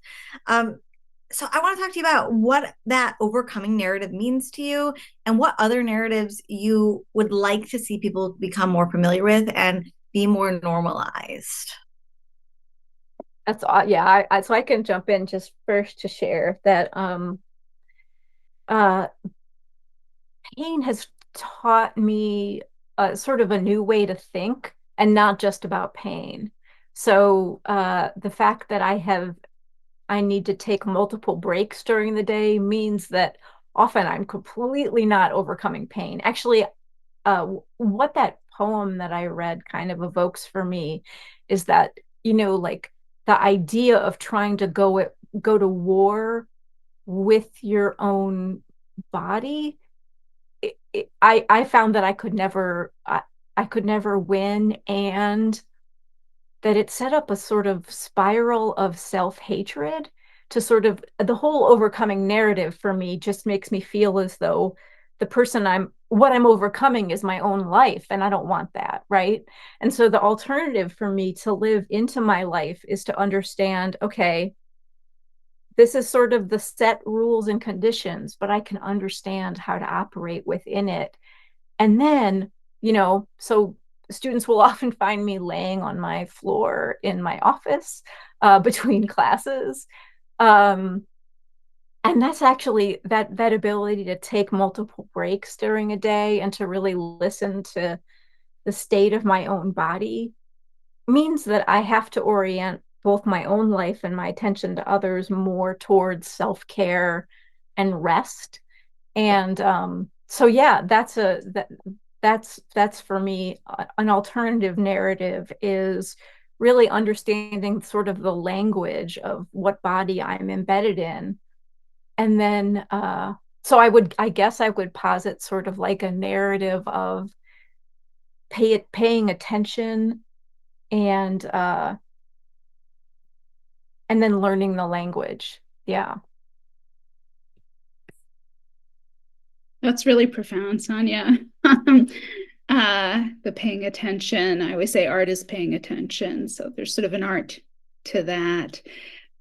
So I want to talk to you about what that overcoming narrative means to you and what other narratives you would like to see people become more familiar with and be more normalized. That's yeah. So I can jump in just first to share that uh, pain has taught me sort of a new way to think and not just about pain. So the fact that I need to take multiple breaks during the day means that often I'm completely not overcoming pain. Actually, what that poem that I read kind of evokes for me is that, like the idea of trying to go to war with your own body. I found that I could never win, and that it set up a sort of spiral of self-hatred to sort of the whole overcoming narrative for me just makes me feel as though what I'm overcoming is my own life, and I don't want that, right? And so the alternative for me to live into my life is to understand, okay, this is sort of the set rules and conditions, but I can understand how to operate within it. And then, so students will often find me laying on my floor in my office between classes. And that's actually that ability to take multiple breaks during a day and to really listen to the state of my own body means that I have to orient both my own life and my attention to others more towards self-care and rest. And so yeah, that's for me an alternative narrative is really understanding sort of the language of what body I'm embedded in. And then so I guess I would posit sort of like a narrative of paying attention and then learning the language. Yeah. That's really profound, Sonia. The paying attention. I always say art is paying attention. So there's sort of an art to that.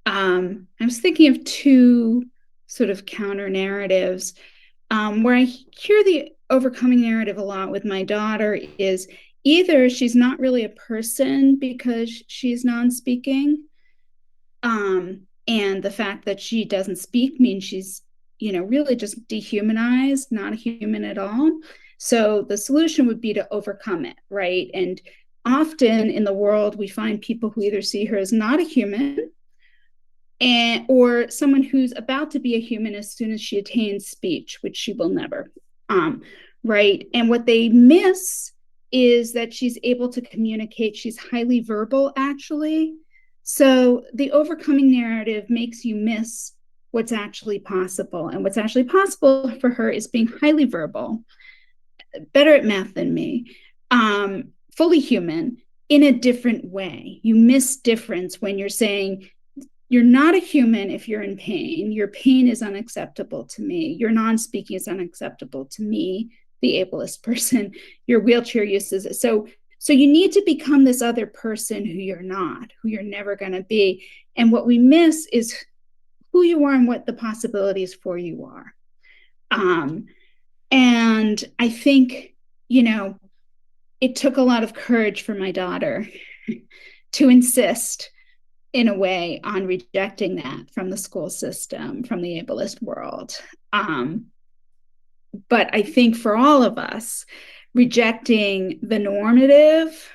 I was thinking of two sort of counter narratives. Where I hear the overcoming narrative a lot with my daughter is either she's not really a person because she's non-speaking, and the fact that she doesn't speak means she's, really just dehumanized, not a human at all. So the solution would be to overcome it, right? And often in the world, we find people who either see her as not a human or someone who's about to be a human as soon as she attains speech, which she will never, right? And what they miss is that she's able to communicate. She's highly verbal, actually. So the overcoming narrative makes you miss what's actually possible. And what's actually possible for her is being highly verbal, better at math than me, fully human in a different way. You miss difference when you're saying, you're not a human if you're in pain. Your pain is unacceptable to me. Your non-speaking is unacceptable to me, the ableist person. Your wheelchair use is so you need to become this other person who you're not, who you're never going to be. And what we miss is who you are and what the possibilities for you are. And I think, it took a lot of courage for my daughter to insist in a way on rejecting that from the school system, from the ableist world. But I think for all of us, rejecting the normative,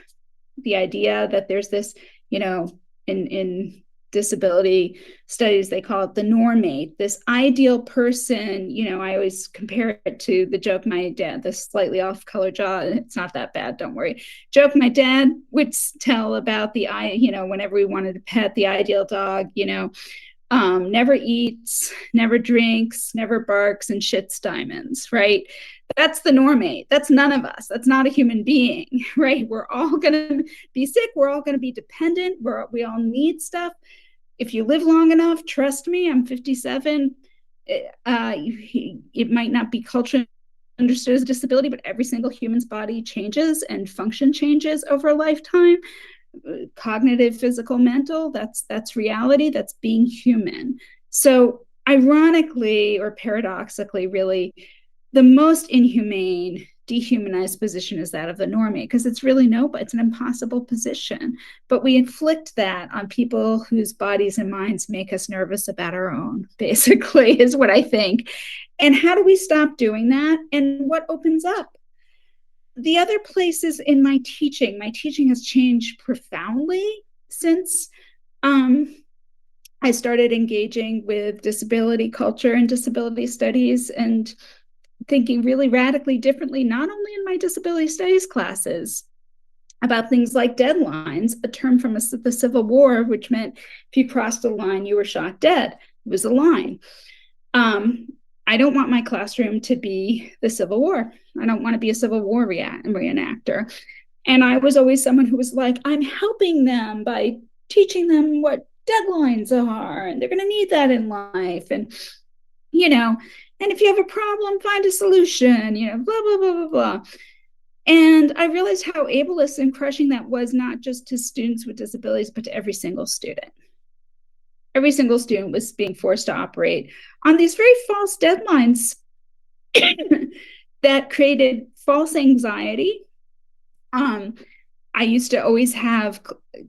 the idea that there's this, in disability studies, they call it the normate, this ideal person. I always compare it to the joke my dad, the slightly off color jaw, it's not that bad, don't worry, joke my dad would tell about the whenever we wanted to pet the ideal dog, never eats, never drinks, never barks, and shits diamonds, right? That's the normate. That's none of us. That's not a human being, right? We're all going to be sick. We're all going to be dependent. We all need stuff. If you live long enough, trust me, I'm 57. It might not be culturally understood as a disability, but every single human's body changes and function changes over a lifetime. Cognitive, physical, mental, that's reality, that's being human. So ironically or paradoxically, really, the most inhumane, dehumanized position is that of the normie, because it's really it's an impossible position. But we inflict that on people whose bodies and minds make us nervous about our own, basically, is what I think. And how do we stop doing that? And what opens up? The other places in my teaching has changed profoundly since I started engaging with disability culture and disability studies and thinking really radically differently, not only in my disability studies classes, about things like deadlines, a term from the Civil War, which meant if you crossed a line, you were shot dead. It was a line. I don't want my classroom to be the Civil War. I don't want to be a Civil War reenactor. And I was always someone who was like, I'm helping them by teaching them what deadlines are, and they're going to need that in life. And, And if you have a problem, find a solution, blah, blah, blah, blah, blah. And I realized how ableist and crushing that was, not just to students with disabilities, but to every single student. Every single student was being forced to operate on these very false deadlines that created false anxiety. I used to always have,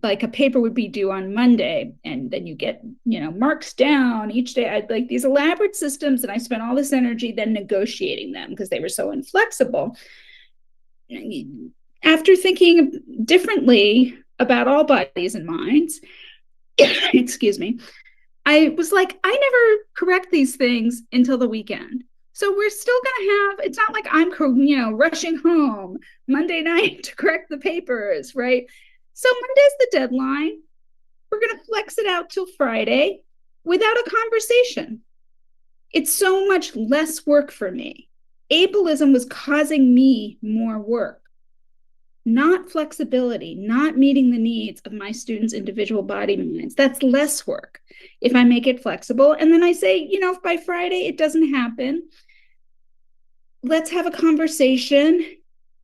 like, a paper would be due on Monday, and then you get, marks down each day. I'd like these elaborate systems, and I spent all this energy then negotiating them because they were so inflexible. After thinking differently about all bodies and minds, excuse me, I was like, I never correct these things until the weekend. So we're still going to have, it's not like I'm, rushing home Monday night to correct the papers, right? So Monday's the deadline. We're going to flex it out till Friday without a conversation. It's so much less work for me. Ableism was causing me more work, not flexibility, not meeting the needs of my students' individual body minds. That's less work if I make it flexible. And then I say, if by Friday it doesn't happen, let's have a conversation,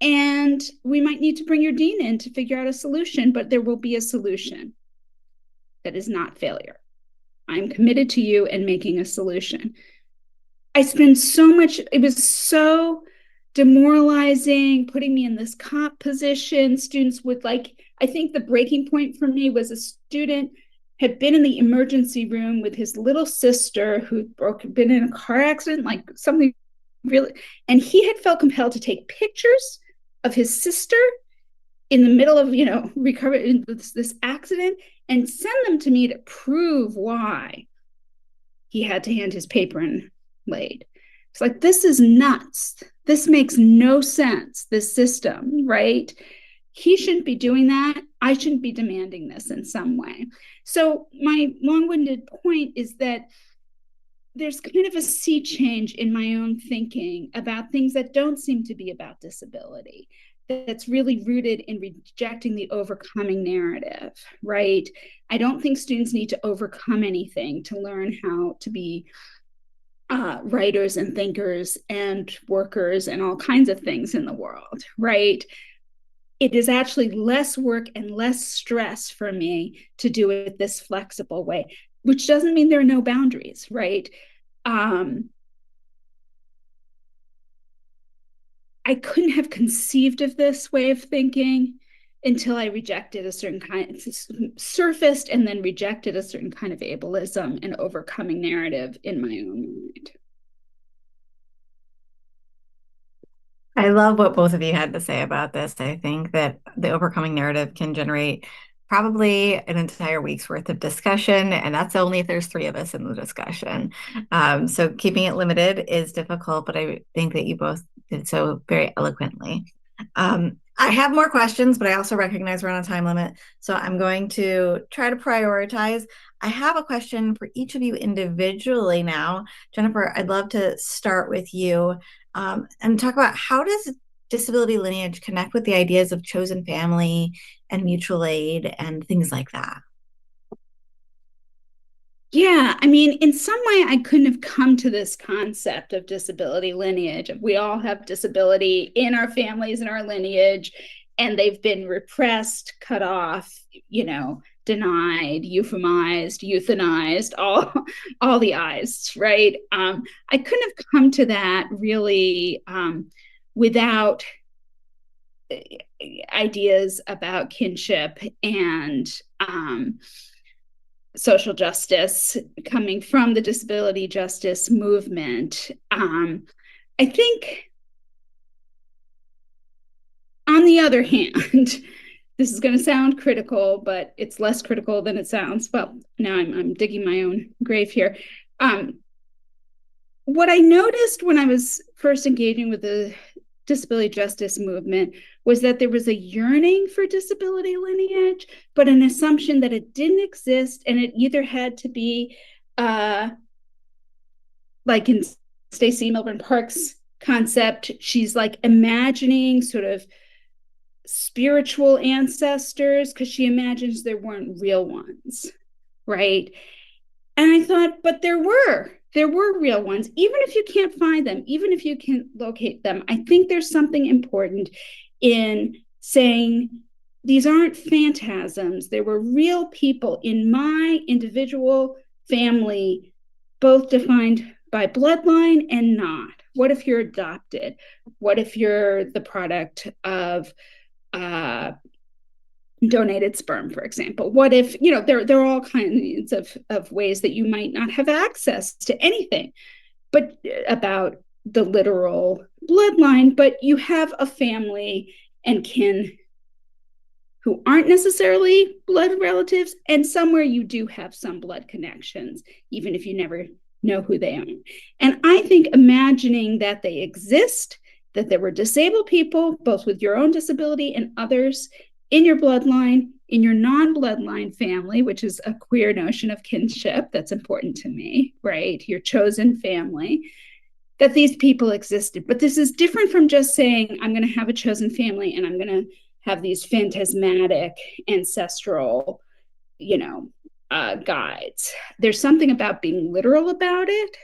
and we might need to bring your dean in to figure out a solution, but there will be a solution that is not failure. I'm committed to you and making a solution. I spend so much, it was so demoralizing, putting me in this cop position. Students would, I think the breaking point for me was a student had been in the emergency room with his little sister who'd been in a car accident, like something really, and he had felt compelled to take pictures of his sister in the middle of, recovering this accident and send them to me to prove why he had to hand his paper in late. It's like, this is nuts. This makes no sense, this system, right? He shouldn't be doing that. I shouldn't be demanding this in some way. So my long-winded point is that there's kind of a sea change in my own thinking about things that don't seem to be about disability, that's really rooted in rejecting the overcoming narrative, right? I don't think students need to overcome anything to learn how to be writers and thinkers and workers and all kinds of things in the world, right? It is actually less work and less stress for me to do it this flexible way, which doesn't mean there are no boundaries, right? I couldn't have conceived of this way of thinking until I rejected a certain kind, surfaced and then rejected a certain kind of ableism and overcoming narrative in my own mind. I love what both of you had to say about this. I think that the overcoming narrative can generate probably an entire week's worth of discussion, and that's only if there's three of us in the discussion. So keeping it limited is difficult, but I think that you both did so very eloquently. I have more questions, but I also recognize we're on a time limit, so I'm going to try to prioritize. I have a question for each of you individually now. Jennifer, I'd love to start with you and talk about, how does disability lineage connect with the ideas of chosen family and mutual aid and things like that? Yeah, I mean, in some way, I couldn't have come to this concept of disability lineage. We all have disability in our families and our lineage, and they've been repressed, cut off, denied, euphemized, euthanized, all the I's, right? I couldn't have come to that really without ideas about kinship and social justice coming from the disability justice movement. I think, on the other hand, this is going to sound critical, but it's less critical than it sounds. Well, now I'm digging my own grave here. What I noticed when I was first engaging with the disability justice movement was that there was a yearning for disability lineage, but an assumption that it didn't exist, and it either had to be like in Stacey Milburn Park's concept, she's like imagining sort of spiritual ancestors because she imagines there weren't real ones, right? And I thought, but there were there were real ones. Even if you can't find them, even if you can locate them, I think there's something important in saying these aren't phantasms. There were real people in my individual family, both defined by bloodline and not. What if you're adopted? What if you're the product of donated sperm, for example? What if, there are all kinds of ways that you might not have access to anything but about the literal bloodline, but you have a family and kin who aren't necessarily blood relatives, and somewhere you do have some blood connections, even if you never know who they are. And I think imagining that they exist, that there were disabled people, both with your own disability and others, in your bloodline, in your non-bloodline family, which is a queer notion of kinship that's important to me, right? Your chosen family, that these people existed. But this is different from just saying, I'm going to have a chosen family and I'm going to have these phantasmatic ancestral, guides. There's something about being literal about it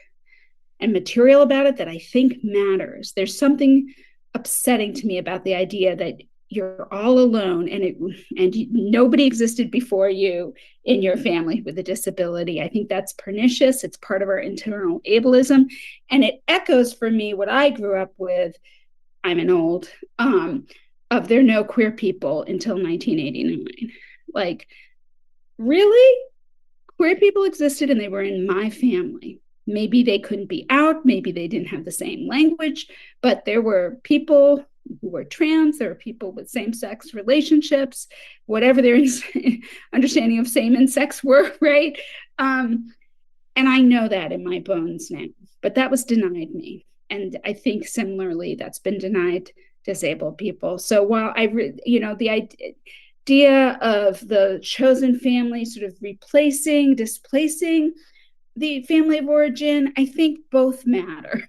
and material about it that I think matters. There's something upsetting to me about the idea that you're all alone and nobody existed before you in your family with a disability. I think that's pernicious. It's part of our internal ableism, and it echoes for me what I grew up with. I'm an old of there are no queer people until 1989. Like, really? Queer people existed and they were in my family. Maybe they couldn't be out, maybe they didn't have the same language, but there were people who were trans, there were people with same-sex relationships, whatever their understanding of same and sex were, right? And I know that in my bones now, but that was denied me. And I think similarly, that's been denied disabled people. So while the idea of the chosen family sort of displacing the family of origin, I think both matter,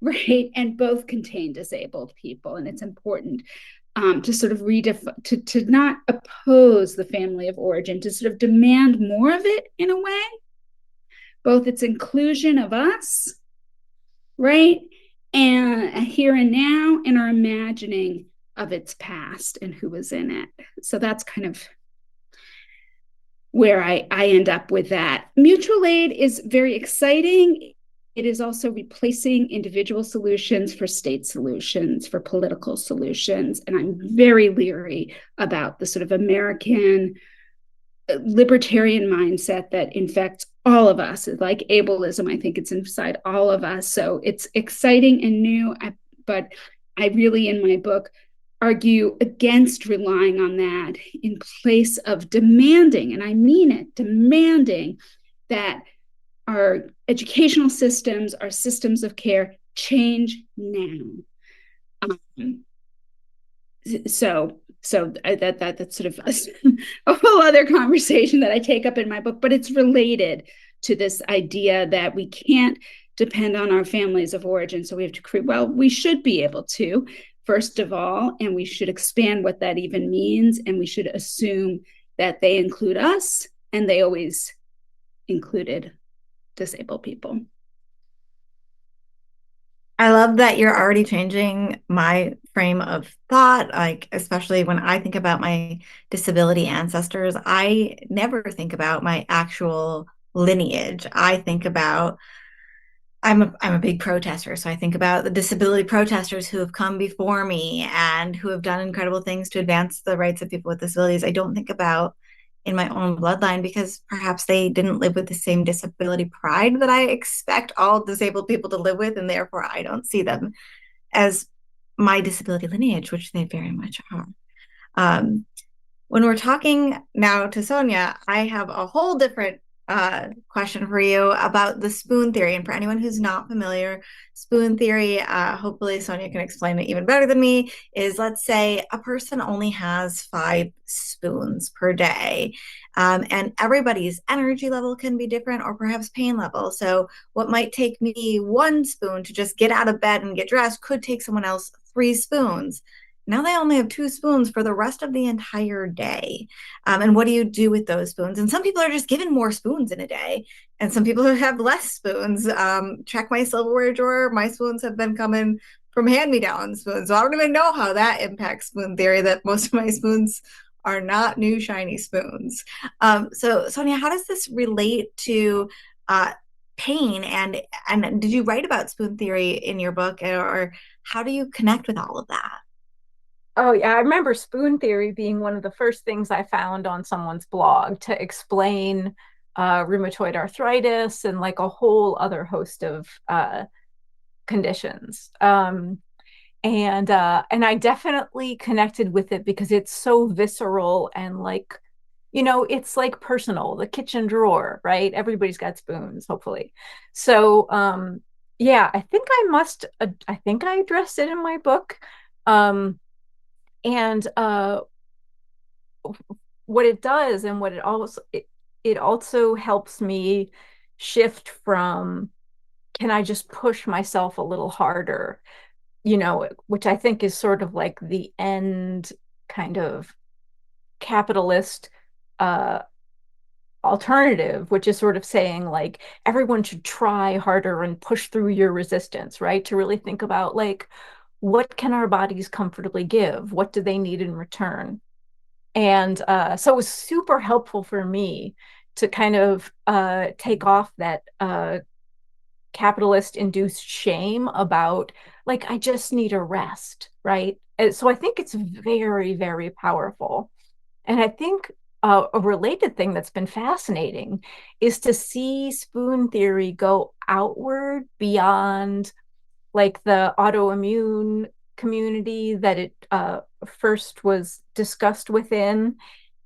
right? And both contain disabled people. And it's important to sort of redefine, to not oppose the family of origin, to sort of demand more of it in a way, both its inclusion of us, right? And here and now, and our imagining of its past and who was in it. So that's kind of where I end up with that. Mutual aid is very exciting. It is also replacing individual solutions for state solutions, for political solutions. And I'm very leery about the sort of American libertarian mindset that infects all of us. Like ableism, I think it's inside all of us. So it's exciting and new, but I really, in my book, argue against relying on that in place of demanding, and I mean it, demanding that our educational systems, our systems of care change now. So that's sort of a whole other conversation that I take up in my book, but it's related to this idea that we can't depend on our families of origin. So we have to create, well, we should be able to, first of all, and we should expand what that even means. And we should assume that they include us, and they always included disabled people. I love that you're already changing my frame of thought, like especially when I think about my disability ancestors, I never think about my actual lineage. I think about I'm a big protester, so I think about the disability protesters who have come before me and who have done incredible things to advance the rights of people with disabilities. I don't think about in my own bloodline because perhaps they didn't live with the same disability pride that I expect all disabled people to live with, and therefore I don't see them as my disability lineage, which they very much are. When we're talking now to Sonia, I have a whole different question for you about the spoon theory. And for anyone who's not familiar, spoon theory, hopefully Sonia can explain it even better than me, is let's say a person only has 5 spoons per day. And everybody's energy level can be different, or perhaps pain level. So what might take me 1 spoon to just get out of bed and get dressed could take someone else 3 spoons. now they only have 2 spoons for the rest of the entire day. And what do you do with those spoons? And some people are just given more spoons in a day, and some people have less spoons. Check my silverware drawer. My spoons have been coming from hand-me-down spoons. So I don't even know how that impacts spoon theory, that most of my spoons are not new shiny spoons. So Sonia, how does this relate to pain, and did you write about spoon theory in your book, or how do you connect with all of that? Oh, yeah. I remember spoon theory being one of the first things I found on someone's blog to explain rheumatoid arthritis and like a whole other host of conditions. And I definitely connected with it because it's so visceral and like, it's like personal, the kitchen drawer, right? Everybody's got spoons, hopefully. So, yeah, I think I addressed it in my book. Um, and what it does and what it also helps me shift from, can I just push myself a little harder, which I think is sort of like the end kind of capitalist uh alternative, which is sort of saying like everyone should try harder and push through your resistance, right? To really think about like, what can our bodies comfortably give? What do they need in return? And so it was super helpful for me to kind of take off that capitalist induced shame about like, I just need a rest, right? And so I think it's very, very powerful. And I think a related thing that's been fascinating is to see spoon theory go outward beyond like the autoimmune community that it first was discussed within,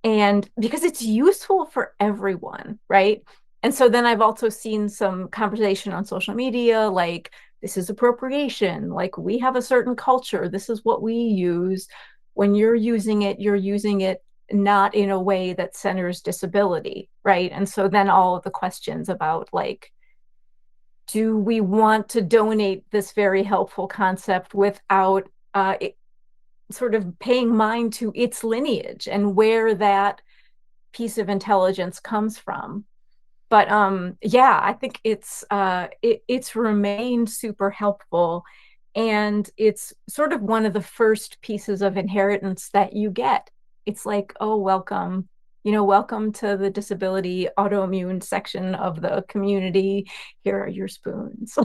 and because it's useful for everyone, right? And so then I've also seen some conversation on social media like, this is appropriation, like we have a certain culture, this is what we use. When you're using it not in a way that centers disability, right? And so then all of the questions about like, do we want to donate this very helpful concept without sort of paying mind to its lineage and where that piece of intelligence comes from? But yeah, I think it's remained super helpful, and it's sort of one of the first pieces of inheritance that you get. It's like, oh, welcome, welcome to the disability autoimmune section of the community. Here are your spoons.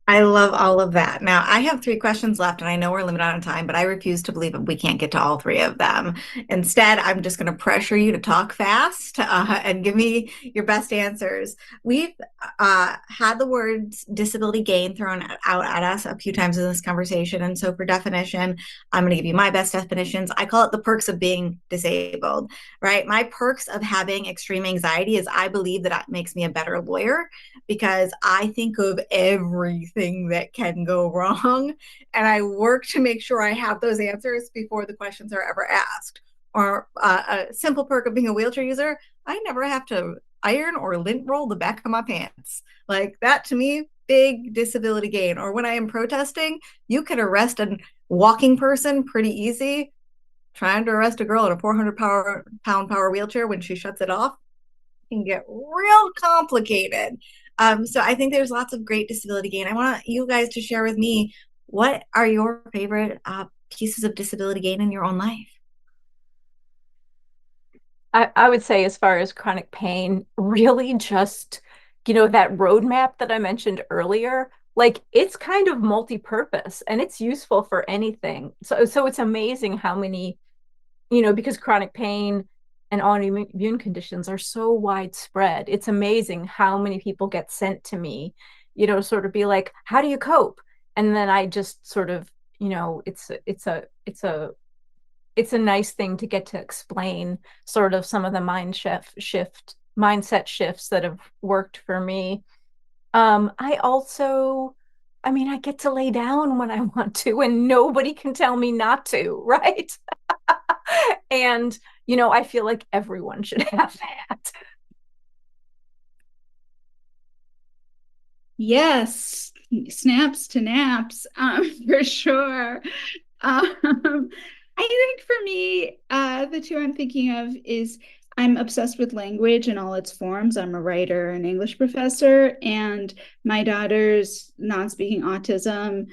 I love all of that. Now, I have 3 questions left, and I know we're limited on time, but I refuse to believe that we can't get to all 3 of them. Instead, I'm just going to pressure you to talk fast and give me your best answers. We've had the words disability gain thrown out at us a few times in this conversation. And so, for definition, I'm going to give you my best definitions. I call it the perks of being disabled, right? My perks of having extreme anxiety is I believe that it makes me a better lawyer because I think of everything that can go wrong, and I work to make sure I have those answers before the questions are ever asked. Or a simple perk of being a wheelchair user, I never have to iron or lint roll the back of my pants. Like that to me, big disability gain. Or when I am protesting, you can arrest a walking person pretty easy. Trying to arrest a girl in a 400-pound power wheelchair when she shuts it off can get real complicated. So I think there's lots of great disability gain. I want you guys to share with me, what are your favorite pieces of disability gain in your own life? I would say, as far as chronic pain, really just, that roadmap that I mentioned earlier, like it's kind of multi-purpose and it's useful for anything. So it's amazing how many, because chronic pain and autoimmune conditions are so widespread. It's amazing how many people get sent to me, sort of be like, how do you cope? And then I just sort of, it's a nice thing to get to explain sort of some of the mindset shifts that have worked for me. I get to lay down when I want to, and nobody can tell me not to, right? And, I feel like everyone should have that. Yes, snaps to naps, for sure. I think for me, the two I'm thinking of is I'm obsessed with language in all its forms. I'm a writer and English professor, and my daughter's non-speaking autism,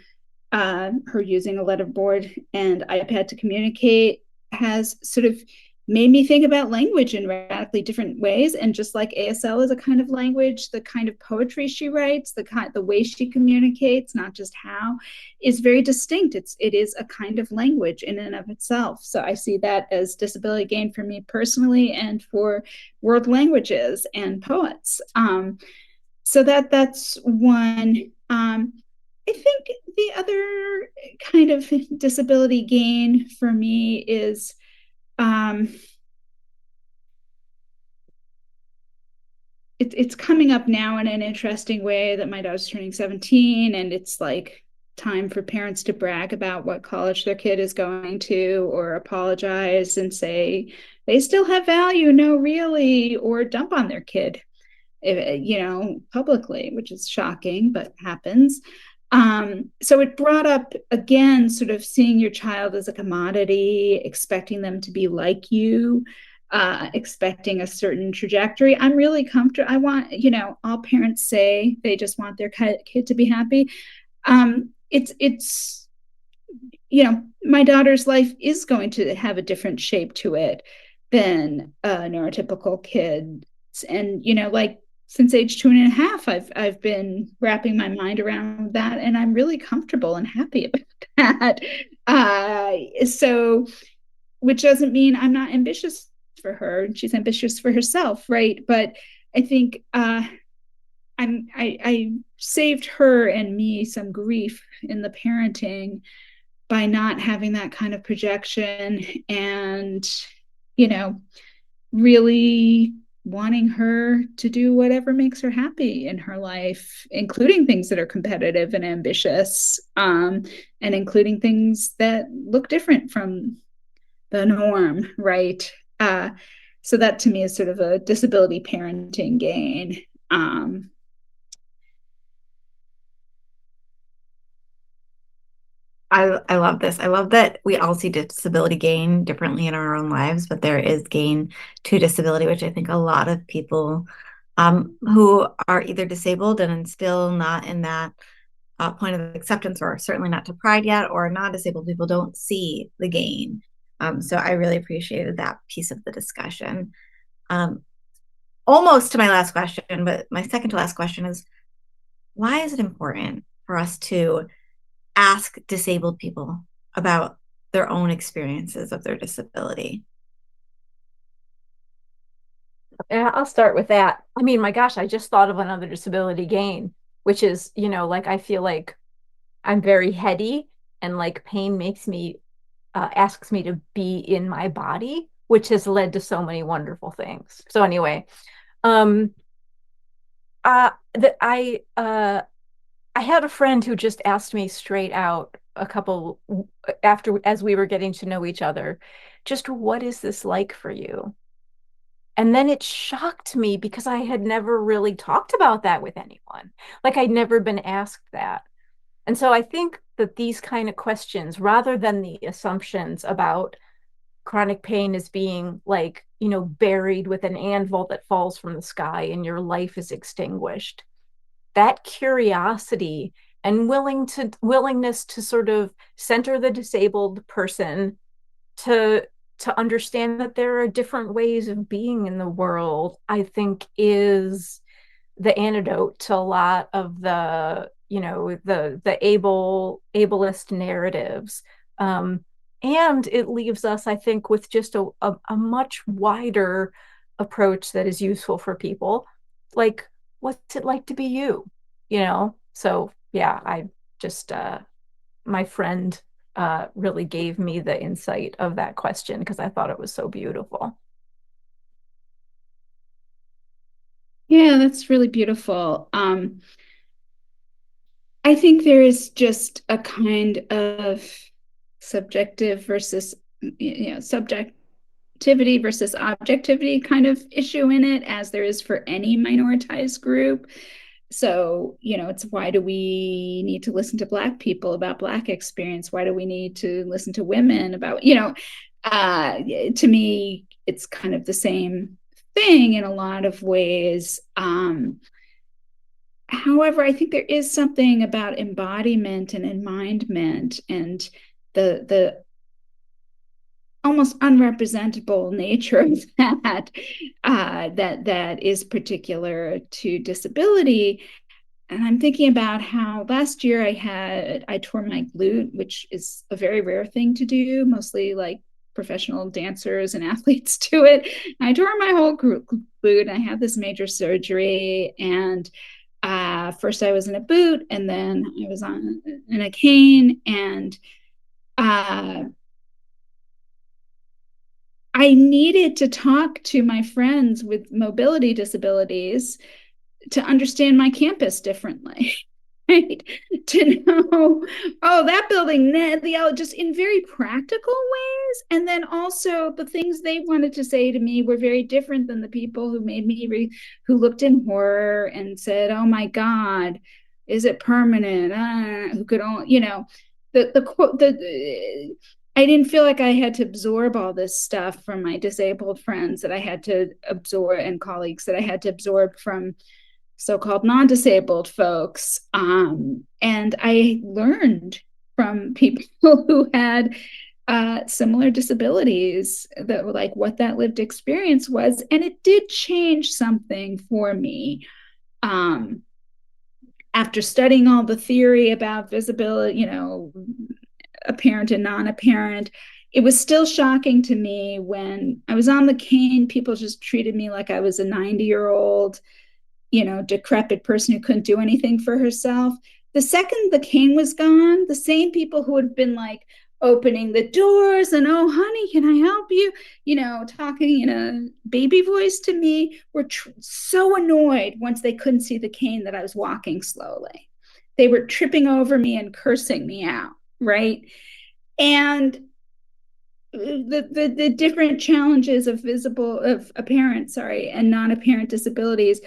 her using a letterboard and iPad to communicate has sort of made me think about language in radically different ways. And just like ASL is a kind of language, the kind of poetry she writes, the way she communicates, not just how, is very distinct. It is a kind of language in and of itself. So I see that as disability gain for me personally and for world languages and poets. So that's one. I think the other kind of disability gain for me is it's coming up now in an interesting way that my daughter's turning 17, and it's like time for parents to brag about what college their kid is going to, or apologize and say they still have value, no really, or dump on their kid, publicly, which is shocking, but happens. So it brought up again, sort of seeing your child as a commodity, expecting them to be like you, expecting a certain trajectory. I'm really comfortable. I want, all parents say they just want their kid to be happy. It's my daughter's life is going to have a different shape to it than a neurotypical kid. And, like, since age 2.5, I've been wrapping my mind around that, and I'm really comfortable and happy about that. So, which doesn't mean I'm not ambitious for her. She's ambitious for herself, right? But I think I saved her and me some grief in the parenting by not having that kind of projection, and really wanting her to do whatever makes her happy in her life, including things that are competitive and ambitious, and including things that look different from the norm, right? So that to me is sort of a disability parenting gain. I love this. I love that we all see disability gain differently in our own lives, but there is gain to disability, which I think a lot of people who are either disabled and still not in that point of acceptance, or certainly not to pride yet, or non-disabled people don't see the gain. So I really appreciated that piece of the discussion. Almost to my last question, but my second to last question is, why is it important for us to ask disabled people about their own experiences of their disability? Yeah, I'll start with that. I mean, my gosh, I just thought of another disability gain, which is, like I feel like I'm very heady, and like pain makes me asks me to be in my body, which has led to so many wonderful things. So anyway, um that I had a friend who just asked me straight out a couple after as we were getting to know each other, just what is this like for you? And then it shocked me because I had never really talked about that with anyone. Like I'd never been asked that. And so I think that these kind of questions, rather than the assumptions about chronic pain as being like, buried with an anvil that falls from the sky and your life is extinguished, that curiosity and willingness to sort of center the disabled person, to understand that there are different ways of being in the world, I think is the antidote to a lot of the the ableist narratives. And it leaves us, I think, with just a much wider approach that is useful for people, like what's it like to be So yeah, I just my friend really gave me the insight of that question because I thought it was so beautiful. Yeah, that's really beautiful. I think there is just a kind of subjective versus, subjectivity versus objectivity kind of issue in it, as there is for any minoritized group. So, it's why do we need to listen to Black people about Black experience? Why do we need to listen to women about, to me, it's kind of the same thing in a lot of ways. However, I think there is something about embodiment and enmindment and the almost unrepresentable nature of that is particular to disability. And I'm thinking about how last year I tore my glute, which is a very rare thing to do. Mostly like professional dancers and athletes do it. I tore my whole glute and I had this major surgery. And first I was in a boot, and then I was in a cane, and I needed to talk to my friends with mobility disabilities to understand my campus differently. Right? To know, oh, that building, just in very practical ways. And then also the things they wanted to say to me were very different than the people who made me, who looked in horror and said, oh my God, is it permanent? Who could only, I didn't feel like I had to absorb all this stuff from my disabled friends that I had to absorb, and colleagues that I had to absorb from so-called non-disabled folks. And I learned from people who had similar disabilities that were like what that lived experience was. And it did change something for me. After studying all the theory about visibility, apparent and non-apparent, it was still shocking to me when I was on the cane. People just treated me like I was a 90-year-old decrepit person who couldn't do anything for herself. The second the cane was gone, the same people who had been like opening the doors and, oh, honey, can I help you? Talking in a baby voice to me were so annoyed once they couldn't see the cane that I was walking slowly. They were tripping over me and cursing me out, right? And the different challenges of apparent, and non-apparent disabilities,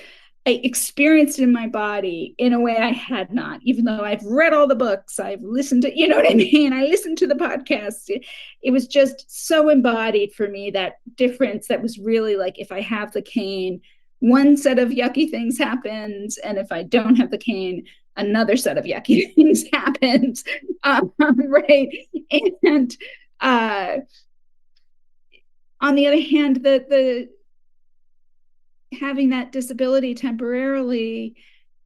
I experienced it in my body in a way I had not, even though I've read all the books, I've listened to, what I mean? I listened to the podcasts. It was just so embodied for me, that difference that was really like, if I have the cane, one set of yucky things happens. And if I don't have the cane, another set of yucky things happens. Right. And on the other hand, the having that disability temporarily,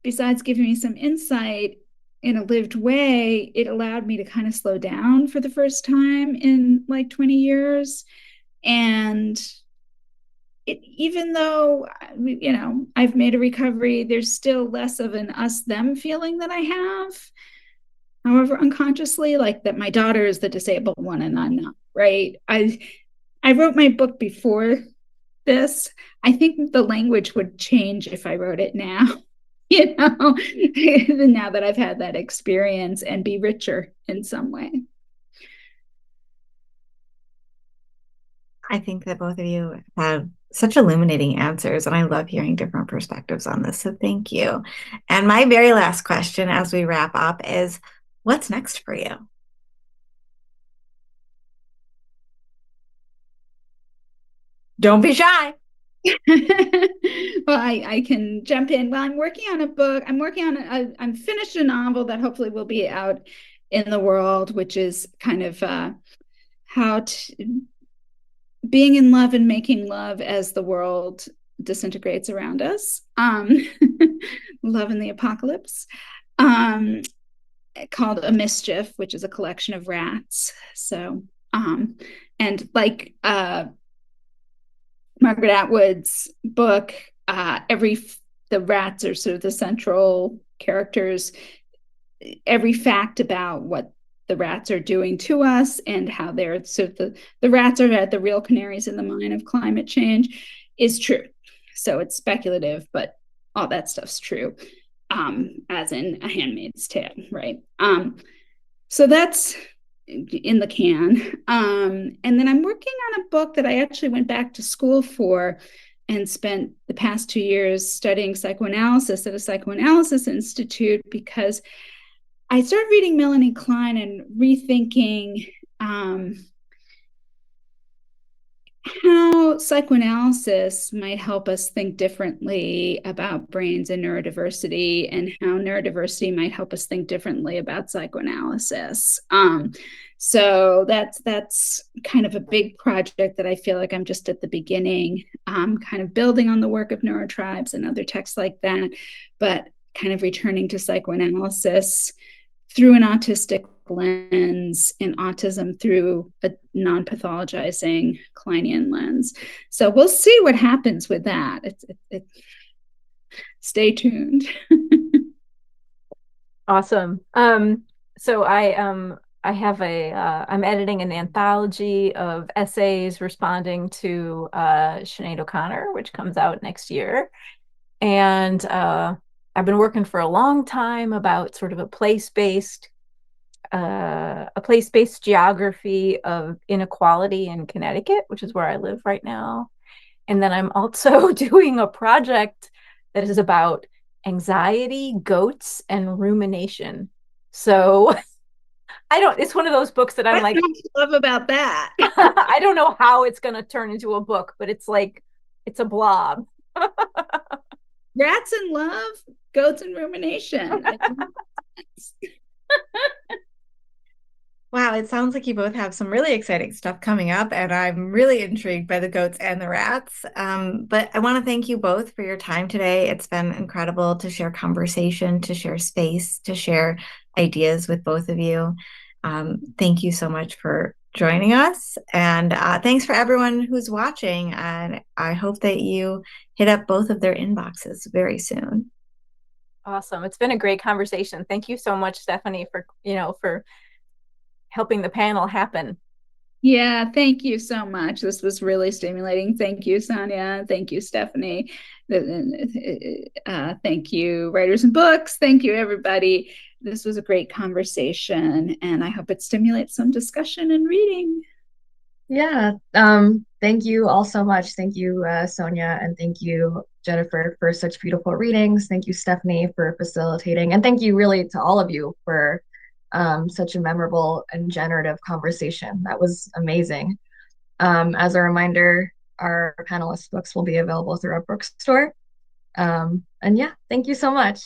besides giving me some insight in a lived way, it allowed me to kind of slow down for the first time in like 20 years. And even though, I've made a recovery, there's still less of an us them feeling that I have. However, unconsciously, like that my daughter is the disabled one and I'm not, right? I wrote my book before this. I think the language would change if I wrote it now, now that I've had that experience, and be richer in some way. I think that both of you have such illuminating answers, and I love hearing different perspectives on this. So thank you. And my very last question as we wrap up is, what's next for you? Don't be shy. Well, I can jump in. Well, I'm working on a book. I'm finished a novel that hopefully will be out in the world, which is kind of how to being in love and making love as the world disintegrates around us. Love in the Apocalypse. Called A Mischief, which is a collection of rats. So, and like Margaret Atwood's book, the rats are sort of the central characters. Every fact about what the rats are doing to us and how they're sort of the rats are the real canaries in the mine of climate change is true. So it's speculative, but all that stuff's true, as in A Handmaid's Tale, right? So that's in the can. And then I'm working on a book that I actually went back to school for, and spent the past 2 years studying psychoanalysis at a psychoanalysis institute because I started reading Melanie Klein and rethinking how psychoanalysis might help us think differently about brains and neurodiversity, and how neurodiversity might help us think differently about psychoanalysis. So that's kind of a big project that I feel like I'm just at the beginning, kind of building on the work of neurotribes and other texts like that, but kind of returning to psychoanalysis through an autistic lens, and autism through a non-pathologizing Kleinian lens. So we'll see what happens with that. Stay tuned. Awesome. So I have I'm editing an anthology of essays responding to Sinead O'Connor, which comes out next year. And I've been working for a long time about sort of a place-based geography of inequality in Connecticut, which is where I live right now. And then I'm also doing a project that is about anxiety, goats, and rumination. So it's one of those books that I'm What like, do you love about that? I don't know how it's going to turn into a book, but it's like, it's a blob. Rats in love, goats and rumination. Wow, it sounds like you both have some really exciting stuff coming up, and I'm really intrigued by the goats and the rats. But I want to thank you both for your time today. It's been incredible to share conversation, to share space, to share ideas with both of you. Thank you so much for joining us. And thanks for everyone who's watching. And I hope that you hit up both of their inboxes very soon. Awesome. It's been a great conversation. Thank you so much, Stephanie, for helping the panel happen. Yeah, thank you so much. This was really stimulating. Thank you, Sonia. Thank you, Stephanie. Thank you, Writers and Books. Thank you, everybody. This was a great conversation, and I hope it stimulates some discussion and reading. Yeah. Thank you all so much. Thank you, Sonia, and thank you, Jennifer, for such beautiful readings. Thank you, Stephanie, for facilitating. And thank you really to all of you for such a memorable and generative conversation. That was amazing. As a reminder, our panelist books will be available through our bookstore. And yeah, thank you so much.